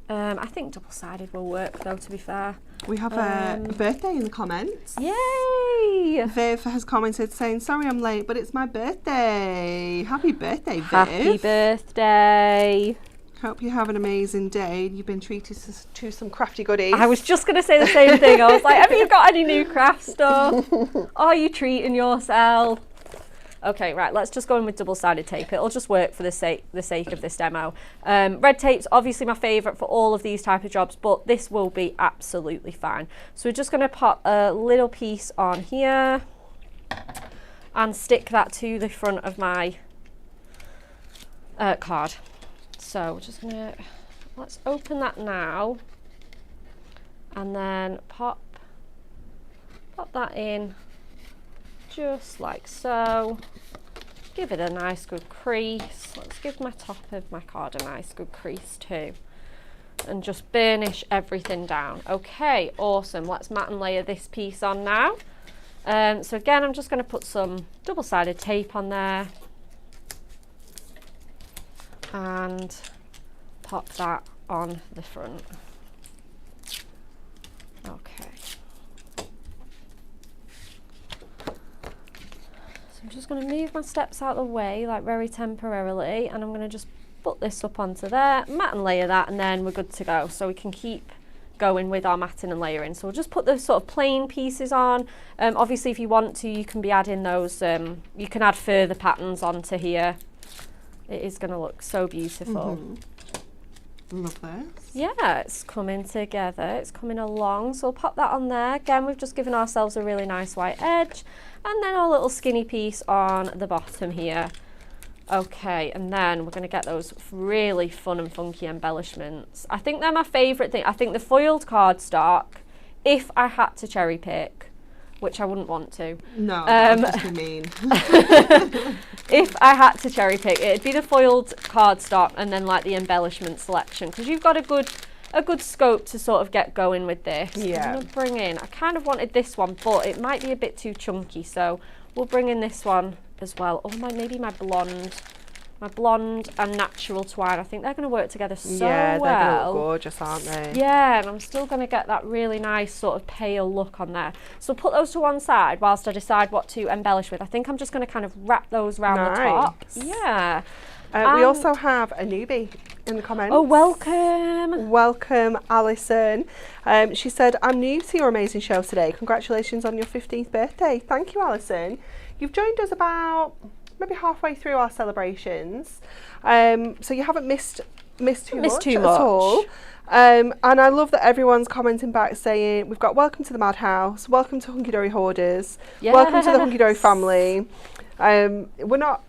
I think double-sided will work though, to be fair. We have a birthday in the comments. Yay! Viv has commented saying, sorry I'm late, but it's my birthday. Happy birthday, Viv. Happy birthday. Hope you have an amazing day. You've been treated to some crafty goodies. I was just going to say the same thing. I was like, have you got any new craft stuff? Are you treating yourself? Okay, right, let's just go in with double-sided tape. It'll just work for the sake of this demo. Red tape's obviously my favourite for all of these type of jobs, but this will be absolutely fine. So we're just going to pop a little piece on here and stick that to the front of my card. So we're just gonna, let's open that now, and then pop that in just like so. Give it a nice good crease. Let's give my top of my card a nice good crease too, and just burnish everything down. Okay, awesome. Let's mat and layer this piece on now. So again, I'm just going to put some double-sided tape on there and pop that on the front. Okay. So I'm just going to move my steps out of the way, like very temporarily, and I'm going to just put this up onto there, mat and layer that, and then we're good to go. So we can keep going with our matting and layering. So we'll just put the sort of plain pieces on. Obviously, if you want to, you can be adding those, you can add further patterns onto here. It is going to look so beautiful. Love this. Yeah, it's coming together. It's coming along. So we'll pop that on there. Again, we've just given ourselves a really nice white edge, and then our little skinny piece on the bottom here. Okay, and then we're going to get those really fun and funky embellishments. I think they're my favourite thing. I think the foiled cardstock, if I had to cherry pick, which I wouldn't want to. No, that would just be mean. If I had to cherry pick, it'd be the foiled cardstock and then like the embellishment selection, because you've got a good scope to sort of get going with this. Yeah. I'm gonna bring in, I kind of wanted this one, but it might be a bit too chunky, so we'll bring in this one as well. Oh, maybe my blonde and natural twine. I think they're going to work together so well. Yeah, they're going to look gorgeous, aren't they? Yeah, and I'm still going to get that really nice sort of pale look on there. So put those to one side whilst I decide what to embellish with. I think I'm just going to kind of wrap those around the top. Yeah. We also have a newbie in the comments. Oh, welcome. Welcome, Alison. She said, I'm new to your amazing show today. Congratulations on your 15th birthday. Thank you, Alison. You've joined us about maybe halfway through our celebrations, so you haven't missed too much at all. And I love that everyone's commenting back saying we've got welcome to the Madhouse, welcome to Hunky Dory Hoarders, welcome to the Hunky Dory family. We're not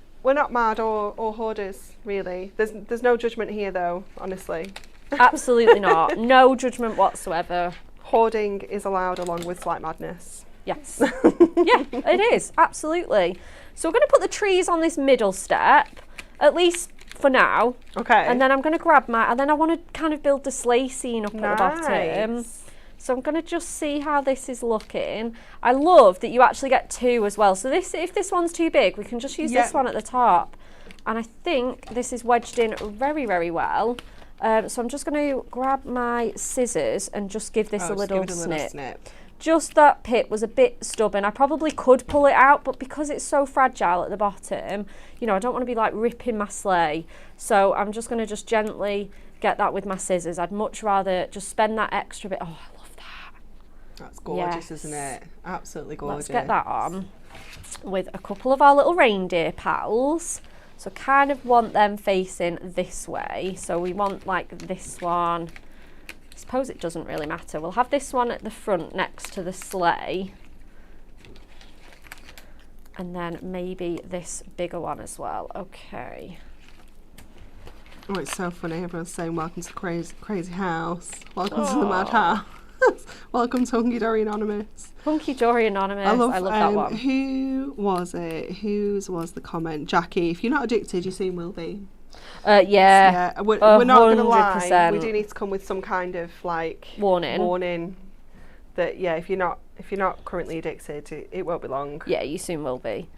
mad or hoarders, really. There's no judgment here though, honestly. Absolutely not. No judgment whatsoever. Hoarding is allowed along with slight madness. Yes. Yeah, it is, absolutely. So we're going to put the trees on this middle step, at least for now. Okay. And then I'm going to grab and then I want to kind of build the sleigh scene up at the bottom. So I'm going to just see how this is looking. I love that you actually get two as well. So if this one's too big, we can just use this one at the top. And I think this is wedged in very, very well. So I'm just going to grab my scissors and just give this a little snip. Just that pit was a bit stubborn. I probably could pull it out, but because it's so fragile at the bottom, you know, I don't want to be like ripping my sleigh. So I'm just going to just gently get that with my scissors. I'd much rather just spend that extra bit. Oh, I love that. That's gorgeous, Yes. isn't it? Absolutely gorgeous. Let's get that on with a couple of our little reindeer pals. So kind of want them facing this way. So we want like this one. I suppose it doesn't really matter. We'll have this one at the front next to the sleigh. And then maybe this bigger one as well. Okay. Oh, it's so funny. Everyone's saying, welcome to the crazy house. Welcome to the mad house. Welcome to Hunky Dory Anonymous. Hunky Dory Anonymous. I love that one. Who was it? Whose was the comment? Jackie, if you're not addicted, you soon will be. Yeah. We're not going to lie. 100%. We do need to come with some kind of like warning that if you're not currently addicted, it won't be long. Yeah, you soon will be.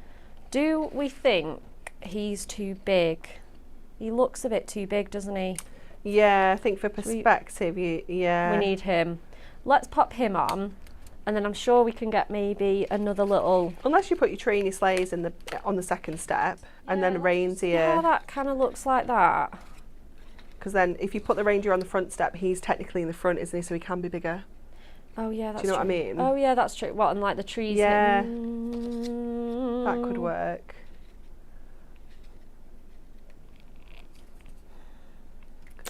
Do we think he's too big? He looks a bit too big, doesn't he? Yeah, I think for perspective, we need him. Let's pop him on, and then I'm sure we can get maybe another little. Unless you put your tree and your sleighs on the second step, and then reindeer. Yeah, that kind of looks like that. Because then, if you put the reindeer on the front step, he's technically in the front, isn't he? So he can be bigger. Oh yeah, that's true. Do you know true. what I mean? Oh yeah, that's true. What, and like the trees? Yeah, that could work.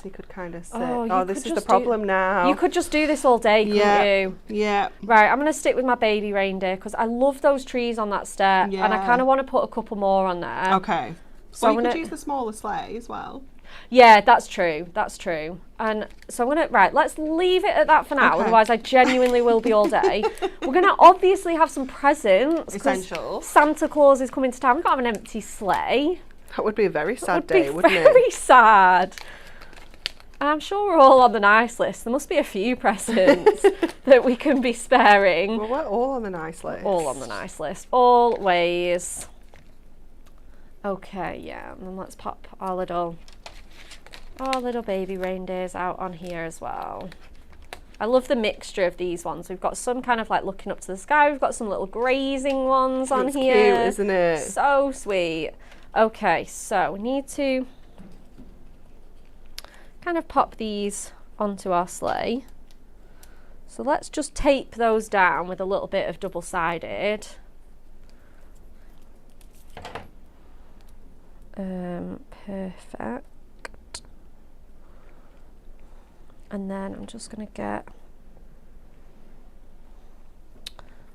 He could kind of sit. Oh, this is the problem now. You could just do this all day, couldn't you? Yeah. Right, I'm going to stick with my baby reindeer because I love those trees on that step, and I kind of want to put a couple more on there. Okay. So you could use the smaller sleigh as well. Yeah, that's true. That's true. And so I'm going to, let's leave it at that for now. Okay. Otherwise, I genuinely will be all day. We're going to obviously have some presents. Essential. Santa Claus is coming to town. We've got to have an empty sleigh. That would be a very sad day, wouldn't it? Very sad. And I'm sure we're all on the nice list. There must be a few presents that we can be sparing. Well, we're all on the nice list. All on the nice list. Always. Okay, yeah. And then let's pop our little baby reindeers out on here as well. I love the mixture of these ones. We've got some kind of like looking up to the sky. We've got some little grazing ones on here. It's cute, isn't it? So sweet. Okay, so we need to kind of pop these onto our sleigh. So let's just tape those down with a little bit of double-sided. Perfect. And then I'm just going to get,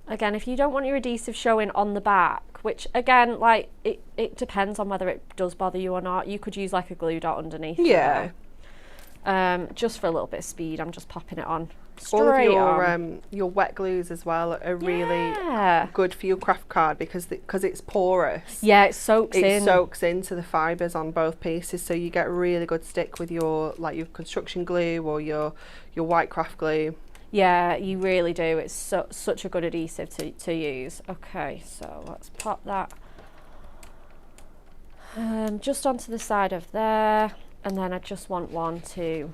again, if you don't want your adhesive showing on the back, which again, like it depends on whether it does bother you or not, you could use like a glue dot underneath. Yeah. Just for a little bit of speed, I'm just popping it on straight all of on. your wet glues as well are really good for your craft card because it's porous. Yeah, it soaks in. It soaks into the fibres on both pieces, so you get a really good stick with your construction glue or your white craft glue. Yeah, you really do. It's such a good adhesive to use. Okay, so let's pop that just onto the side of there. And then I just want one to,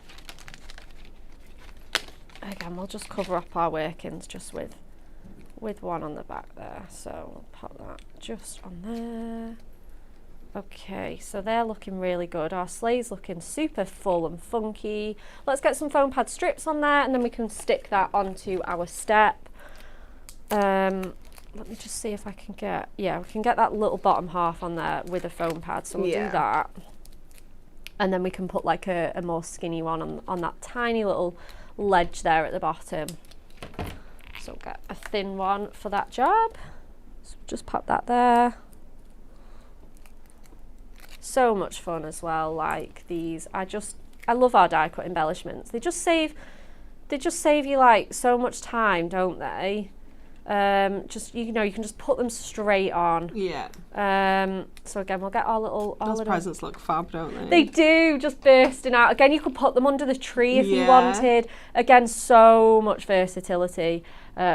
again, we'll just cover up our workings just with one on the back there. So we'll pop that just on there. Okay, so they're looking really good. Our sleigh's looking super full and funky. Let's get some foam pad strips on there and then we can stick that onto our step. Let me just see if I can get, we can get that little bottom half on there with a foam pad. So we'll do that. And then we can put like a more skinny one on that tiny little ledge there at the bottom. So get a thin one for that job. So just pop that there. So much fun as well, like these. I love our die cut embellishments. They just save you like so much time, don't they? Just you can just put them straight on. Yeah. So again, we'll get our little. Those presents look fab, don't they? They do, just bursting out. Again, you could put them under the tree if you wanted. Again, so much versatility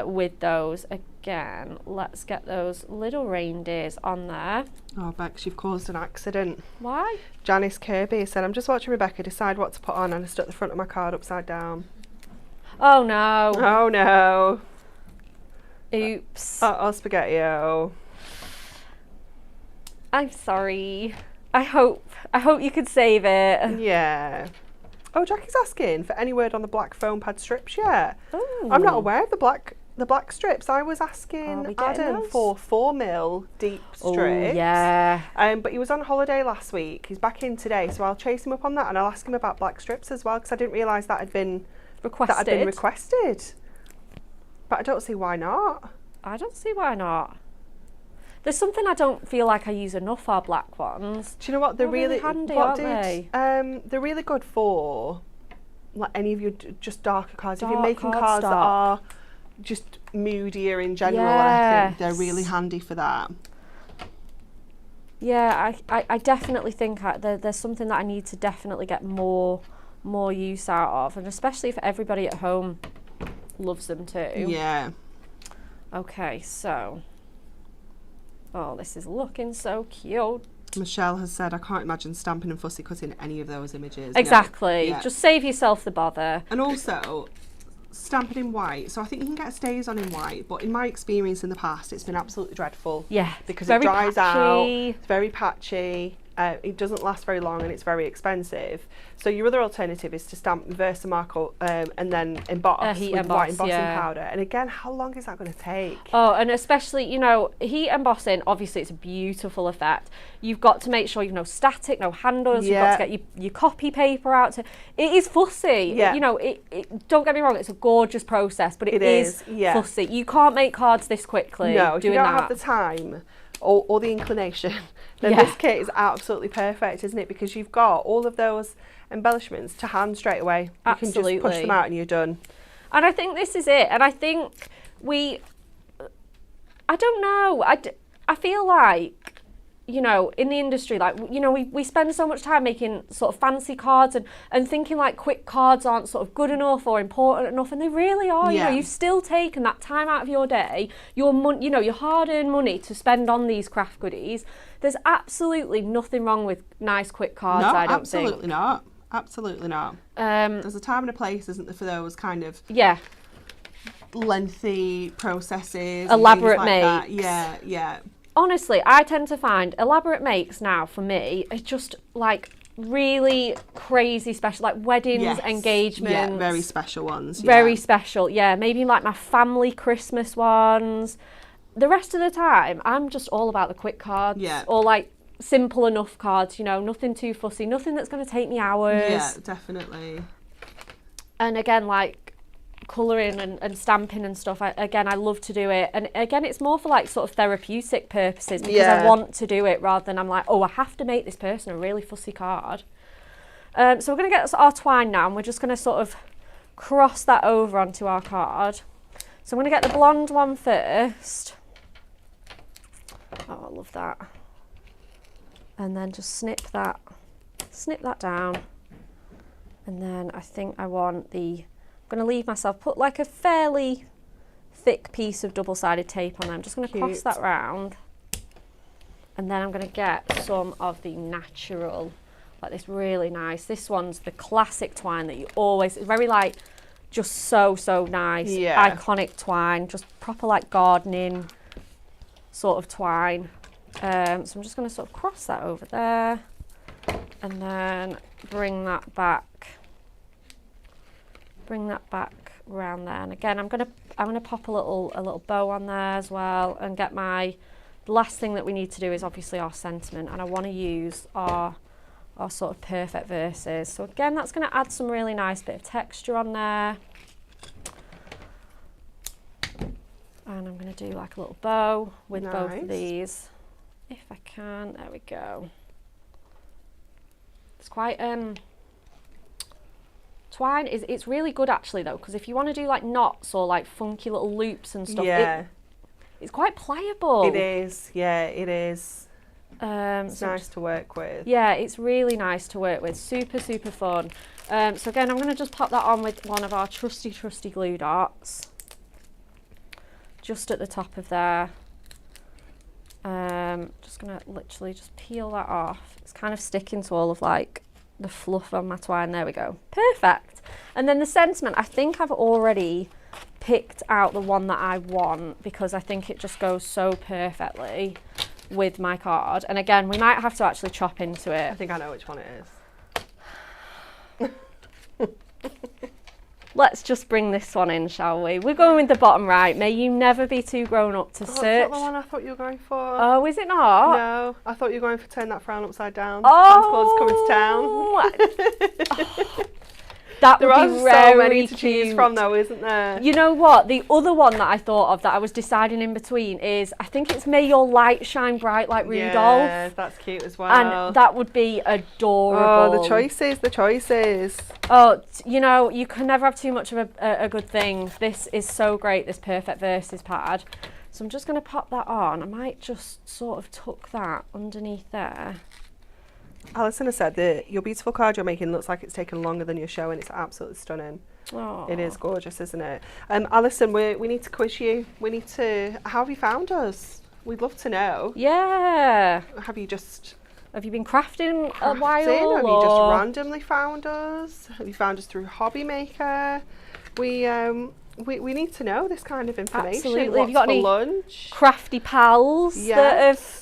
with those. Again, let's get those little reindeers on there. Oh, Bex, you've caused an accident. Why? Janice Kirby said, "I'm just watching Rebecca decide what to put on, and I stuck the front of my card upside down." Oh no! Oh no! Oops. Oh, spaghetti-o. I'm sorry. I hope you could save it. Yeah. Oh, Jackie's asking for any word on the black foam pad strips yet. Ooh. I'm not aware of the black strips. I was Are we asking getting Adam those? for 4mm deep Oh, strips. yeah. But he was on holiday last week. He's back in today, so I'll chase him up on that and I'll ask him about black strips as well because I didn't realise that had been requested. But I don't see why not. I don't see why not. There's something I don't feel like I use enough, our black ones. Do you know what? They're really handy, what aren't they? They're really good for like any of your just darker cards. If you're Dark making cards that cardstock. are just moodier in general, and I think they're Yes. really handy for that. Yeah, I definitely think there's something that I need to definitely get more use out of, and especially if everybody at home loves them too. Yeah. Okay, so, oh, this is looking so cute. Michelle has said, I can't imagine stamping and fussy cutting any of those images. Exactly. Yeah. Just save yourself the bother. And also, stamping in white. So I think you can get stays on in white, but in my experience in the past, it's been absolutely dreadful. Yeah, Because very it dries out, patchy. it's very patchy, it doesn't last very long and it's very expensive. So your other alternative is to stamp Versamark and then emboss Heat with emboss, white embossing yeah. powder. And again, how long is that going to take? Oh, and especially, you know, heat embossing, obviously it's a beautiful effect. You've got to make sure you've no static, no handles, you've got to get your copy paper out. It is fussy. Yeah. You know, don't get me wrong, it's a gorgeous process, but it is fussy. You can't make cards this quickly No, if you doing don't that. have the time or the inclination, then Yeah. this kit is absolutely perfect, isn't it? Because you've got all of those embellishments to hand straight away. You can just push Absolutely. them out and you're done. And I think this is it. And I think I don't know, I feel like, you know, in the industry, like, you know, we spend so much time making sort of fancy cards and thinking like quick cards aren't sort of good enough or important enough, and they really are. You know, you've still taken that time out of your day, your you know, your hard-earned money to spend on these craft goodies. There's absolutely nothing wrong with nice quick cards, I don't think. Absolutely not. Absolutely not. There's a time and a place, isn't there, for those kind of lengthy processes, elaborate and things like makes. that. Yeah. Honestly, I tend to find elaborate makes now for me are just like really crazy special, like weddings, engagements. Yeah, very special ones. Very special, yeah. Maybe like my family Christmas ones. The rest of the time, I'm just all about the quick cards. Yeah. Or like simple enough cards, you know, nothing too fussy, nothing that's going to take me hours. Yeah, definitely. And again, like colouring and stamping and stuff, I love to do it. And again, it's more for like sort of therapeutic purposes because I want to do it rather than I'm like, oh, I have to make this person a really fussy card. So we're going to get our twine now and we're just going to sort of cross that over onto our card. So I'm going to get the blonde one first. Oh, I love that. And then just snip that down. And then I think I want I'm going to leave myself, put like a fairly thick piece of double-sided tape on there. I'm just going to cross that round. And then I'm going to get some of the natural, like this really nice. This one's the classic twine that you always, it's very like, just so nice, iconic twine, just proper like gardening sort of twine. So I'm just going to sort of cross that over there and then bring that back around there. And again, I'm gonna pop a little bow on there as well and get the last thing that we need to do is obviously our sentiment, and I want to use our sort of perfect verses. So again, that's going to add some really nice bit of texture on there. And I'm going to do like a little bow with both of these, if I can. There we go. It's quite twine it's really good actually though, because if you want to do like knots or like funky little loops and stuff, it's quite pliable. It is, it is. It's so nice to work with. Yeah, it's really nice to work with. Super fun. So again, I'm going to just pop that on with one of our trusty glue dots, just at the top of there. Just going to literally just peel that off. It's kind of sticking to all of like the fluff on my twine. There we go. Perfect. And then the sentiment, I think I've already picked out the one that I want because I think it just goes so perfectly with my card. And again, we might have to actually chop into it. I think I know which one it is. Let's just bring this one in, shall we? We're going with the bottom right. May you never be too grown up to Oh, search. that's not the one I thought you were going for. Oh, is it not? No, I thought you were going for turn that frown upside down. Oh, Santa Claus is coming to town. That There would are be so very many to choose cute. from though, isn't there? You know what? The other one that I thought of that I was deciding in between is, I think it's May Your Light Shine Bright like Rudolph. Yeah, that's cute as well. And that would be adorable. Oh, the choices. Oh, you know, you can never have too much of a good thing. This is so great, this Perfect Verses pad. So I'm just going to pop that on. I might just sort of tuck that underneath there. Alison has said that your beautiful card you're making looks like it's taken longer than you're showing. It's absolutely stunning. Oh. It is gorgeous, isn't it? Alison, we need to quiz you. How have you found us? We'd love to know. Yeah. Have you just Have you been crafting a crafted? while? Have you or- just randomly found us? Have you found us through Hobby Maker? We need to know this kind of information. Absolutely. What's Have you got for any lunch? crafty pals that have... Yes.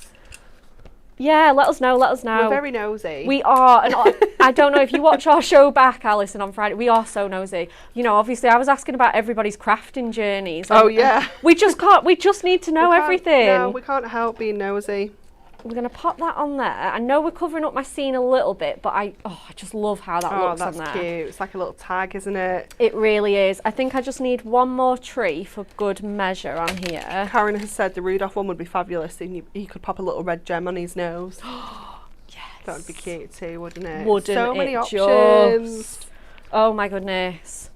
Yeah, let us know. We're very nosy. We are, and I don't know if you watch our show back, Alison, on Friday. We are so nosy. You know, obviously, I was asking about everybody's crafting journeys. Oh, yeah. We just can't. We just need to know everything. No, we can't help being nosy. We're gonna pop that on there. I know we're covering up my scene a little bit, but I just love how that looks on there. Oh, that's cute. It's like a little tag, isn't it? It really is. I think I just need one more tree for good measure on here. Karen has said the Rudolph one would be fabulous. And he could pop a little red gem on his nose. Yes. That would be cute too, wouldn't it? Wouldn't so many it options. just? Oh my goodness.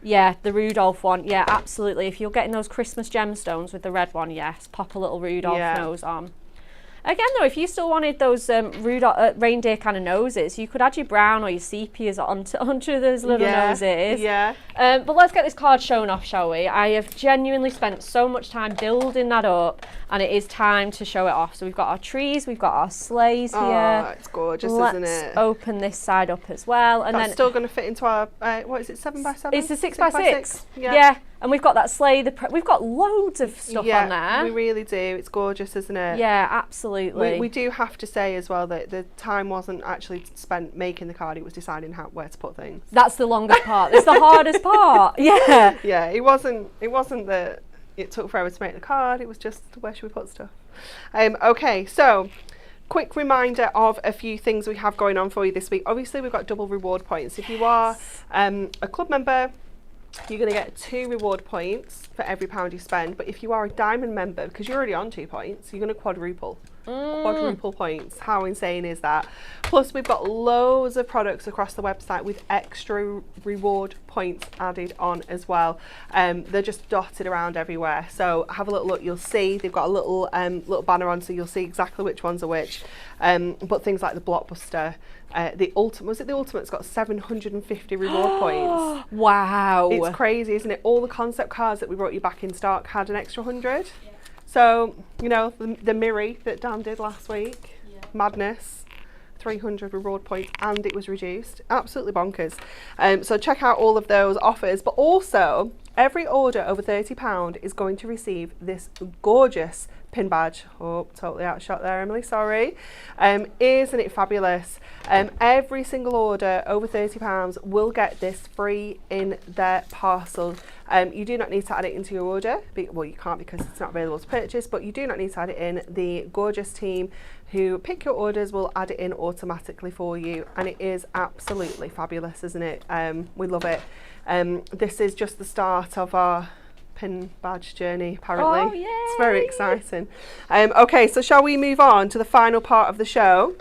Yeah, the Rudolph one. Yeah, absolutely. If you're getting those Christmas gemstones with the red one, yes, pop a little Rudolph nose on. Again, though, if you still wanted those reindeer kind of noses, you could add your brown or your sepias onto those little noses. Yeah. But let's get this card shown off, shall we? I have genuinely spent so much time building that up, and it is time to show it off. So we've got our trees, we've got our sleighs here. Oh, it's gorgeous, isn't it? Let's open this side up as well. And That's then still going to fit into our, what is it, 7x7? it's a 6x6. Yeah. Yeah. And we've got that sleigh. We've got loads of stuff on there. We really do. It's gorgeous, isn't it? Yeah, absolutely. We do have to say as well that the time wasn't actually spent making the card, it was deciding where to put things. That's the longest part. It's the hardest part. Yeah. Yeah, it wasn't that it took forever to make the card, it was just where should we put stuff. Okay, so quick reminder of a few things we have going on for you this week. Obviously, we've got double reward points. If you are a club member, you're going to get 2 reward points for every £1 you spend. But if you are a diamond member, because you're already on 2 points, you're going to quadruple points. How insane is that? Plus, we've got loads of products across the website with extra reward points added on as well. They're just dotted around everywhere. So have a little look. You'll see they've got a little banner on, so you'll see exactly which ones are which. But things like the Blockbuster. The Ultimate's got 750 reward points. Wow. It's crazy, isn't it? All the concept cards that we brought you back in stock had an extra 100. Yeah. So, you know, the Miri that Dan did last week, madness, 300 reward points, and it was reduced. Absolutely bonkers. So check out all of those offers, but also every order over £30 is going to receive this gorgeous pin badge. Oh, totally outshot there, Emily, sorry. Isn't it fabulous? Every single order over £30 will get this free in their parcel. You do not need to add it into your order. Well, you can't because it's not available to purchase, but you do not need to add it in. The gorgeous team who pick your orders will add it in automatically for you, and it is absolutely fabulous, isn't it? We love it. This is just the start of our pin badge journey, apparently. Oh, yay. It's very exciting. Okay, so shall we move on to the final part of the show?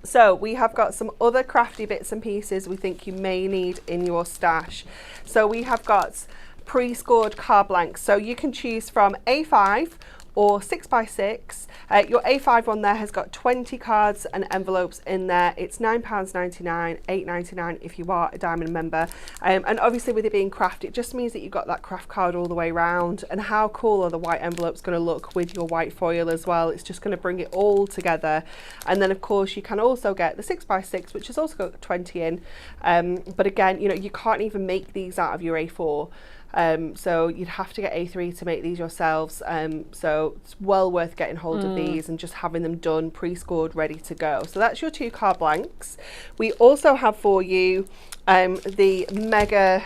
So we have got some other crafty bits and pieces we think you may need in your stash. So we have got pre-scored card blanks. So you can choose from A5 or 6x6. Your A5 one there has got 20 cards and envelopes in there. It's £9.99, £8.99 if you are a diamond member. And obviously with it being craft, it just means that you've got that craft card all the way around. And how cool are the white envelopes going to look with your white foil as well? It's just going to bring it all together. And then of course you can also get the 6x6, which has also got 20 in. But again, you know, you can't even make these out of your A4. So you'd have to get A3 to make these yourselves. So it's well worth getting hold of these and just having them done, pre-scored, ready to go. So that's your 2 card blanks. We also have for you the mega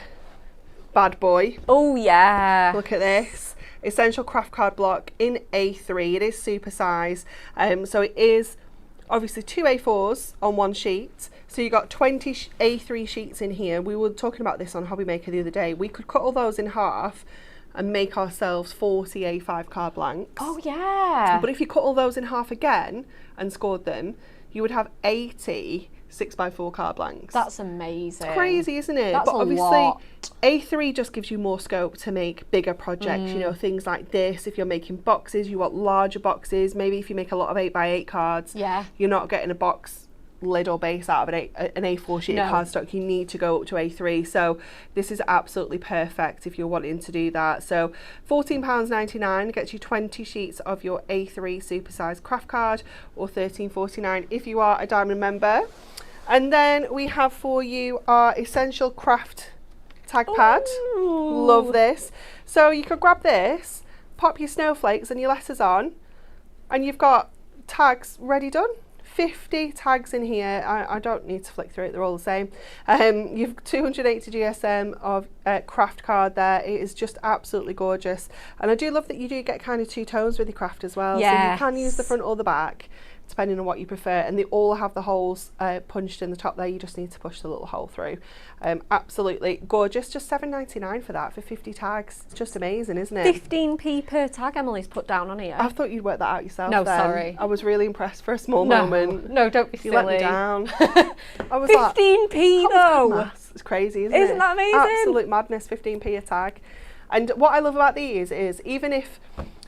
bad boy. Oh yeah. Look at this. Essential craft card block in A3. It is super size. So it is obviously 2 A4s on one sheet. So you got 20 A3 sheets in here. We were talking about this on Hobby Maker the other day. We could cut all those in half and make ourselves 40 A5 card blanks. Oh yeah. But if you cut all those in half again and scored them, you would have 80 6x4 card blanks. That's amazing. It's crazy, isn't it? That's but a obviously lot. A3 just gives you more scope to make bigger projects, you know, things like this. If you're making boxes, you want larger boxes. Maybe if you make a lot of 8x8 cards, Yeah. you're not getting a box lid or base out of an A4 sheet of cardstock. You need to go up to A3. So this is absolutely perfect if you're wanting to do that. So £14.99 gets you 20 sheets of your A3 supersized craft card, or £13.49 if you are a Diamond member. And then we have for you our Essential Craft tag pad. Ooh. Love this. So you could grab this, pop your snowflakes and your letters on, and you've got tags ready done. 50 tags in here. I don't need to flick through it, they're all the same. You've 280 GSM of craft card there. It is just absolutely gorgeous. And I do love that you do get kind of 2 tones with your craft as well. Yes. So you can use the front or the back, depending on what you prefer, and they all have the holes punched in the top there. You just need to push the little hole through. Absolutely gorgeous. Just £7.99 for that, for 50 tags. It's just amazing, isn't it? 15p per tag Emily's put down on here. I thought you'd work that out yourself. No, then. sorry. I was really impressed for a small moment. No, don't be You silly. let me down. I was 15p though. It's crazy, isn't it? Isn't that amazing? Absolute madness, 15p a tag. And what I love about these is, even if,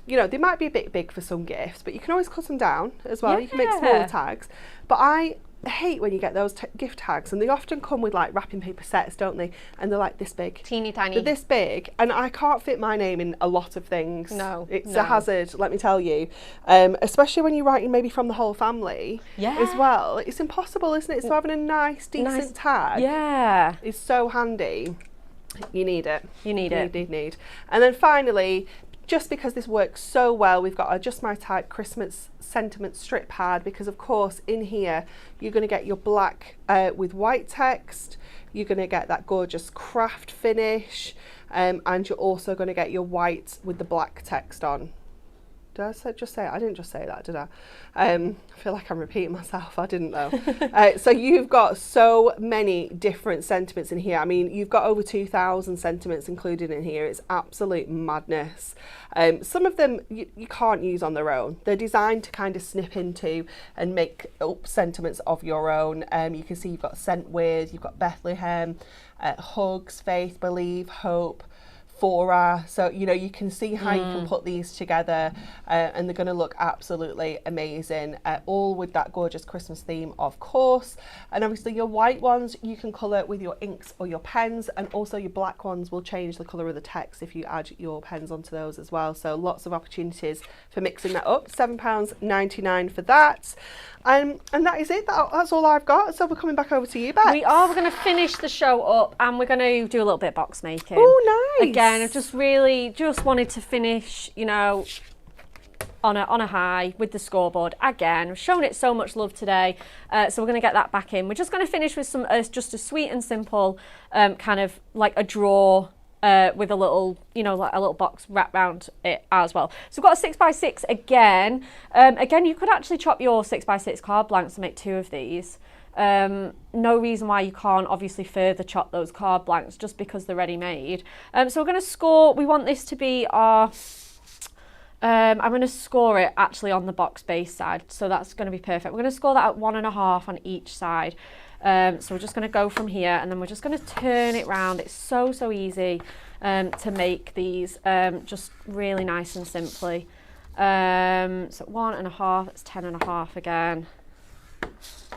you know, they might be a bit big for some gifts, but you can always cut them down as well. You can make smaller tags. But I hate when you get those gift tags, and they often come with like wrapping paper sets, don't they? And they're like this big. Teeny tiny. They're this big, and I can't fit my name in a lot of things. No, It's no. a hazard, let me tell you. Especially when you're writing maybe from the whole family as well. It's impossible, isn't it? So having a nice, decent tag Yeah. is so handy. You need it. You need it. Need. And then finally, just because this works so well, we've got our Just My Type Christmas Sentiment strip pad, because of course in here you're going to get your black with white text, you're going to get that gorgeous craft finish, and you're also going to get your white with the black text on. Did I just say it? I didn't just say that, did I? I feel like I'm repeating myself. I didn't though. So you've got so many different sentiments in here. I mean, you've got over 2,000 sentiments included in here. It's absolute madness. Some of them you can't use on their own. They're designed to kind of snip into and make up sentiments of your own. You can see you've got Sent With, you've got Bethlehem, Hugs, Faith, Believe, Hope, Fora. So you know, you can see how you can put these together, and they're going to look absolutely amazing, all with that gorgeous Christmas theme, of course. And obviously your white ones you can colour with your inks or your pens, and also your black ones will change the colour of the text if you add your pens onto those as well. So lots of opportunities for mixing that up. £7.99 for that. And that is it. That's all I've got. So we're coming back over to you, Beth. We are. We're going to finish the show up, and we're going to do a little bit of box making. Oh, nice. Again, I've just wanted to finish, you know, on a high with the scoreboard. Again, I've shown it so much love today, so we're going to get that back in. We're just going to finish with some just a sweet and simple kind of like a drawer with a little, you know, like a little box wrapped around it as well. So we've got a 6x6 again. Again, you could actually chop your 6x6 card blanks and make 2 of these. No reason why you can't obviously further chop those card blanks just because they're ready made. So we're going to score, we want this to be our, I'm going to score it actually on the box base side, so that's going to be perfect. We're going to score that at 1.5 on each side. So we're just going to go from here, and then we're just going to turn it round. It's so easy to make these just really nice and simply. So 1.5, that's 10.5 again.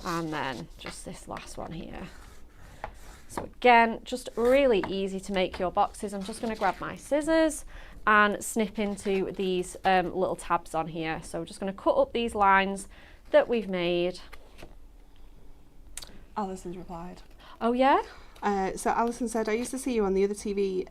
And then just this last one here. So again, just really easy to make your boxes. I'm just going to grab my scissors and snip into these little tabs on here. So we're just going to cut up these lines that we've made. Alison's replied. Oh yeah? So Alison said, I used to see you on the other TV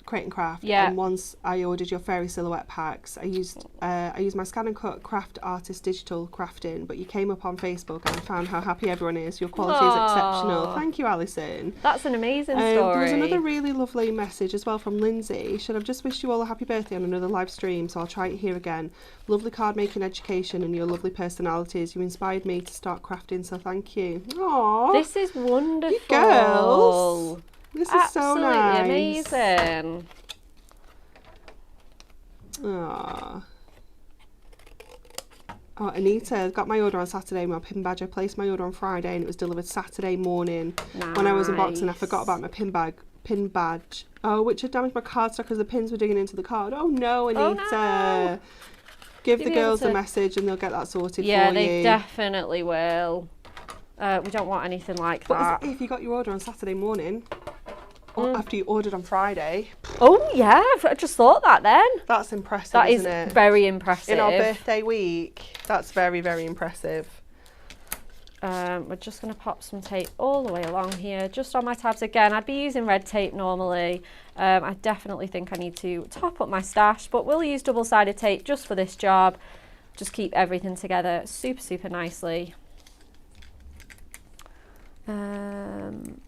Create and Craft. Yeah. And once I ordered your fairy silhouette packs, I used my Scan and Cut Craft Artist Digital crafting, but you came up on Facebook and I found how happy everyone is. Your quality is exceptional. Thank you, Alison. That's an amazing story. There was another really lovely message as well from Lindsay. Should have just wished you all a happy birthday on another live stream, so I'll try it here again. Lovely card making education and your lovely personalities. You inspired me to start crafting, so thank you. Aww. This is wonderful. You girls. This is so nice. Amazing. Aww. Oh, Anita, got my order on Saturday. My pin badge. I placed my order on Friday and it was delivered Saturday morning. Nice. When I was unboxing, I forgot about my pin badge. Oh, which had damaged my cardstock because the pins were digging into the card. Oh no, Anita. Oh, no. Give the girls a message and they'll get that sorted for you. Yeah, they definitely will. We don't want anything like that. But if you got your order on Saturday morning, or after you ordered on Friday. Oh yeah, I just thought that then. That's impressive, That isn't is it? very impressive. In our birthday week, that's very, very impressive. We're just going to pop some tape all the way along here, just on my tabs again. I'd be using red tape normally. I definitely think I need to top up my stash, but we'll use double-sided tape just for this job. Just keep everything together super, super nicely. And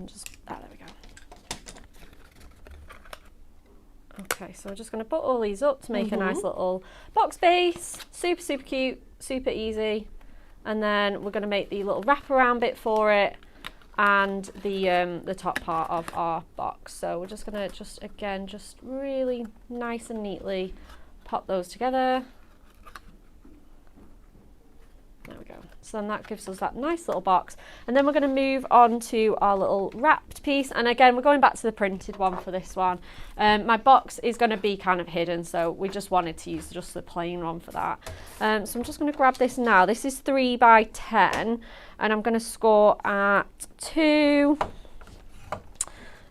just, there we go. Okay, so we're just going to put all these up to make a nice little box base. Super, super cute, super easy. And then we're going to make the little wraparound bit for it and the top part of our box. So we're just going to again, really nice and neatly pop those together. There we go. So then that gives us that nice little box. And then we're going to move on to our little wrapped piece. And again, we're going back to the printed one for this one. My box is going to be kind of hidden, so we just wanted to use just the plain one for that. So I'm just going to grab this now. This is 3 by 10, and I'm going to score at 2,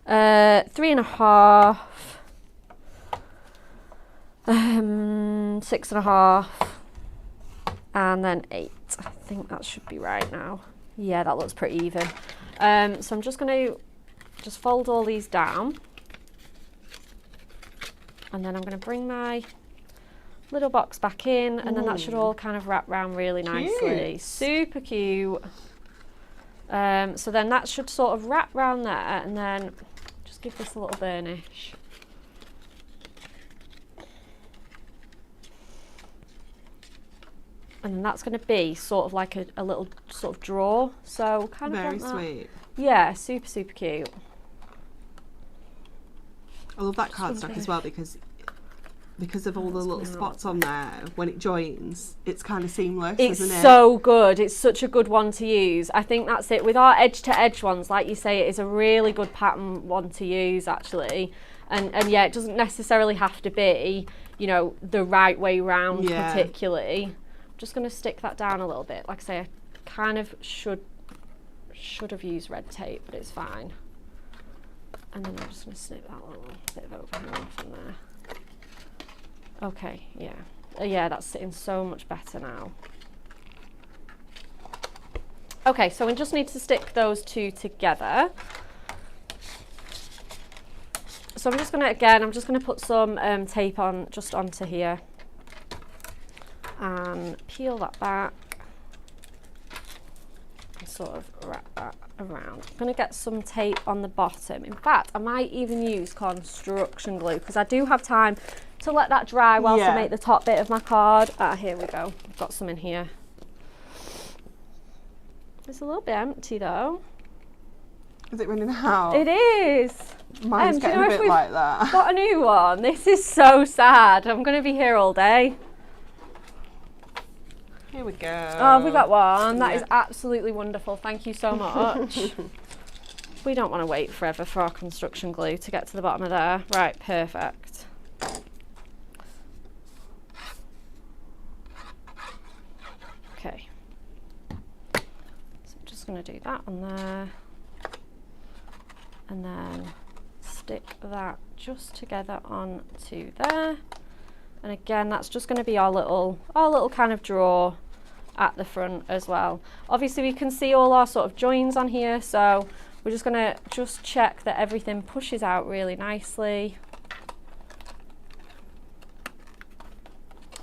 3.5, 6.5, and then 8. I think that should be right now. Yeah, that looks pretty even. So I'm just going to fold all these down. And then I'm going to bring my little box back in, and then that should all kind of wrap round really nicely. Cute. Super cute. So then that should sort of wrap round there, and then just give this a little burnish. And then that's going to be sort of like a little sort of drawer. So kind of very like sweet. Yeah, super, super cute. I love that cardstock as well because of all the little spots on there. When it joins, it's kind of seamless, isn't it? It's so good. It's such a good one to use. I think that's it. With our edge-to-edge ones, like you say, it is a really good pattern one to use, actually. And yeah, it doesn't necessarily have to be, you know, the right way round particularly. Just going to stick that down a little bit. Like I say, I kind of should have used red tape, but it's fine. And then I'm just going to snip that little bit of overhang off in there. Okay, yeah. Yeah, that's sitting so much better now. Okay, so we just need to stick those two together. So I'm just going to put some tape on, just onto here. And peel that back and sort of wrap that around. I'm going to get some tape on the bottom. In fact, I might even use construction glue because I do have time to let that dry whilst I make the top bit of my card. Here we go. I've got some in here. It's a little bit empty though. Is it running out? It is. Mine's getting a bit like that. Got a new one. This is so sad. I'm going to be here all day. Here we go. Oh, we got one. That is absolutely wonderful. Thank you so much. We don't want to wait forever for our construction glue to get to the bottom of there. Right, perfect. Okay. So I'm just going to do that on there. And then stick that just together onto there. And again, that's just going to be our little kind of drawer, at the front as well. Obviously we can see all our sort of joins on here, so we're just going to just check that everything pushes out really nicely.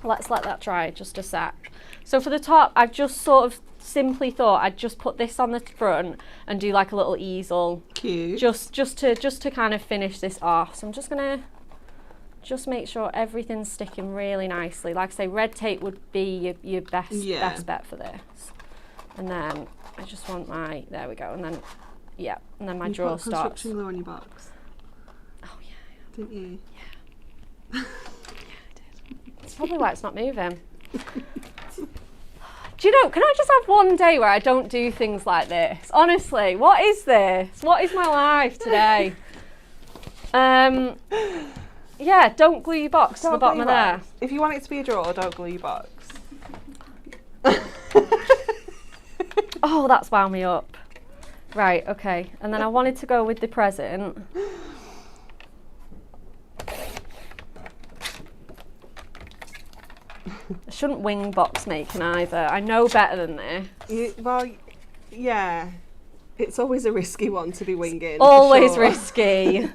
Let's let that dry just a sec. So for the top, I've just sort of simply thought I'd just put this on the front and do like a little easel. Cute. Just to kind of finish this off. So I'm just going to just make sure everything's sticking really nicely. Like I say, red tape would be your best bet for this. And then I just want my, there we go, and then, yeah, and then my drawer stops. Construction glue on your box. Oh yeah. Didn't you? Yeah. Yeah, I did. It's probably why it's not moving. Do you know, can I just have one day where I don't do things like this? Honestly, what is this? What is my life today? Yeah, don't glue your box to the bottom of there. If you want it to be a drawer, don't glue your box. Oh, that's wound me up. Right, okay. And then I wanted to go with the present. I shouldn't wing box making either. I know better than this. Well, yeah. It's always a risky one to be winging. Always risky.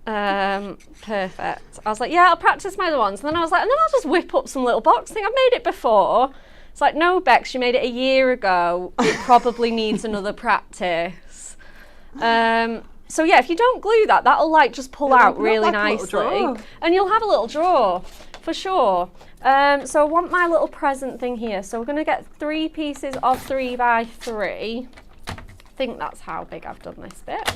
Perfect. I was like, yeah, I'll practice my other ones. And then I was like, and then I'll just whip up some little box thing. I've made it before. It's like, no, Bex, you made it a year ago. It probably needs another practice. So yeah, if you don't glue that, that'll like just pull out really nicely. And you'll have a little drawer, for sure. So I want my little present thing here. So we're gonna get 3 pieces of 3x3. I think that's how big I've done this bit.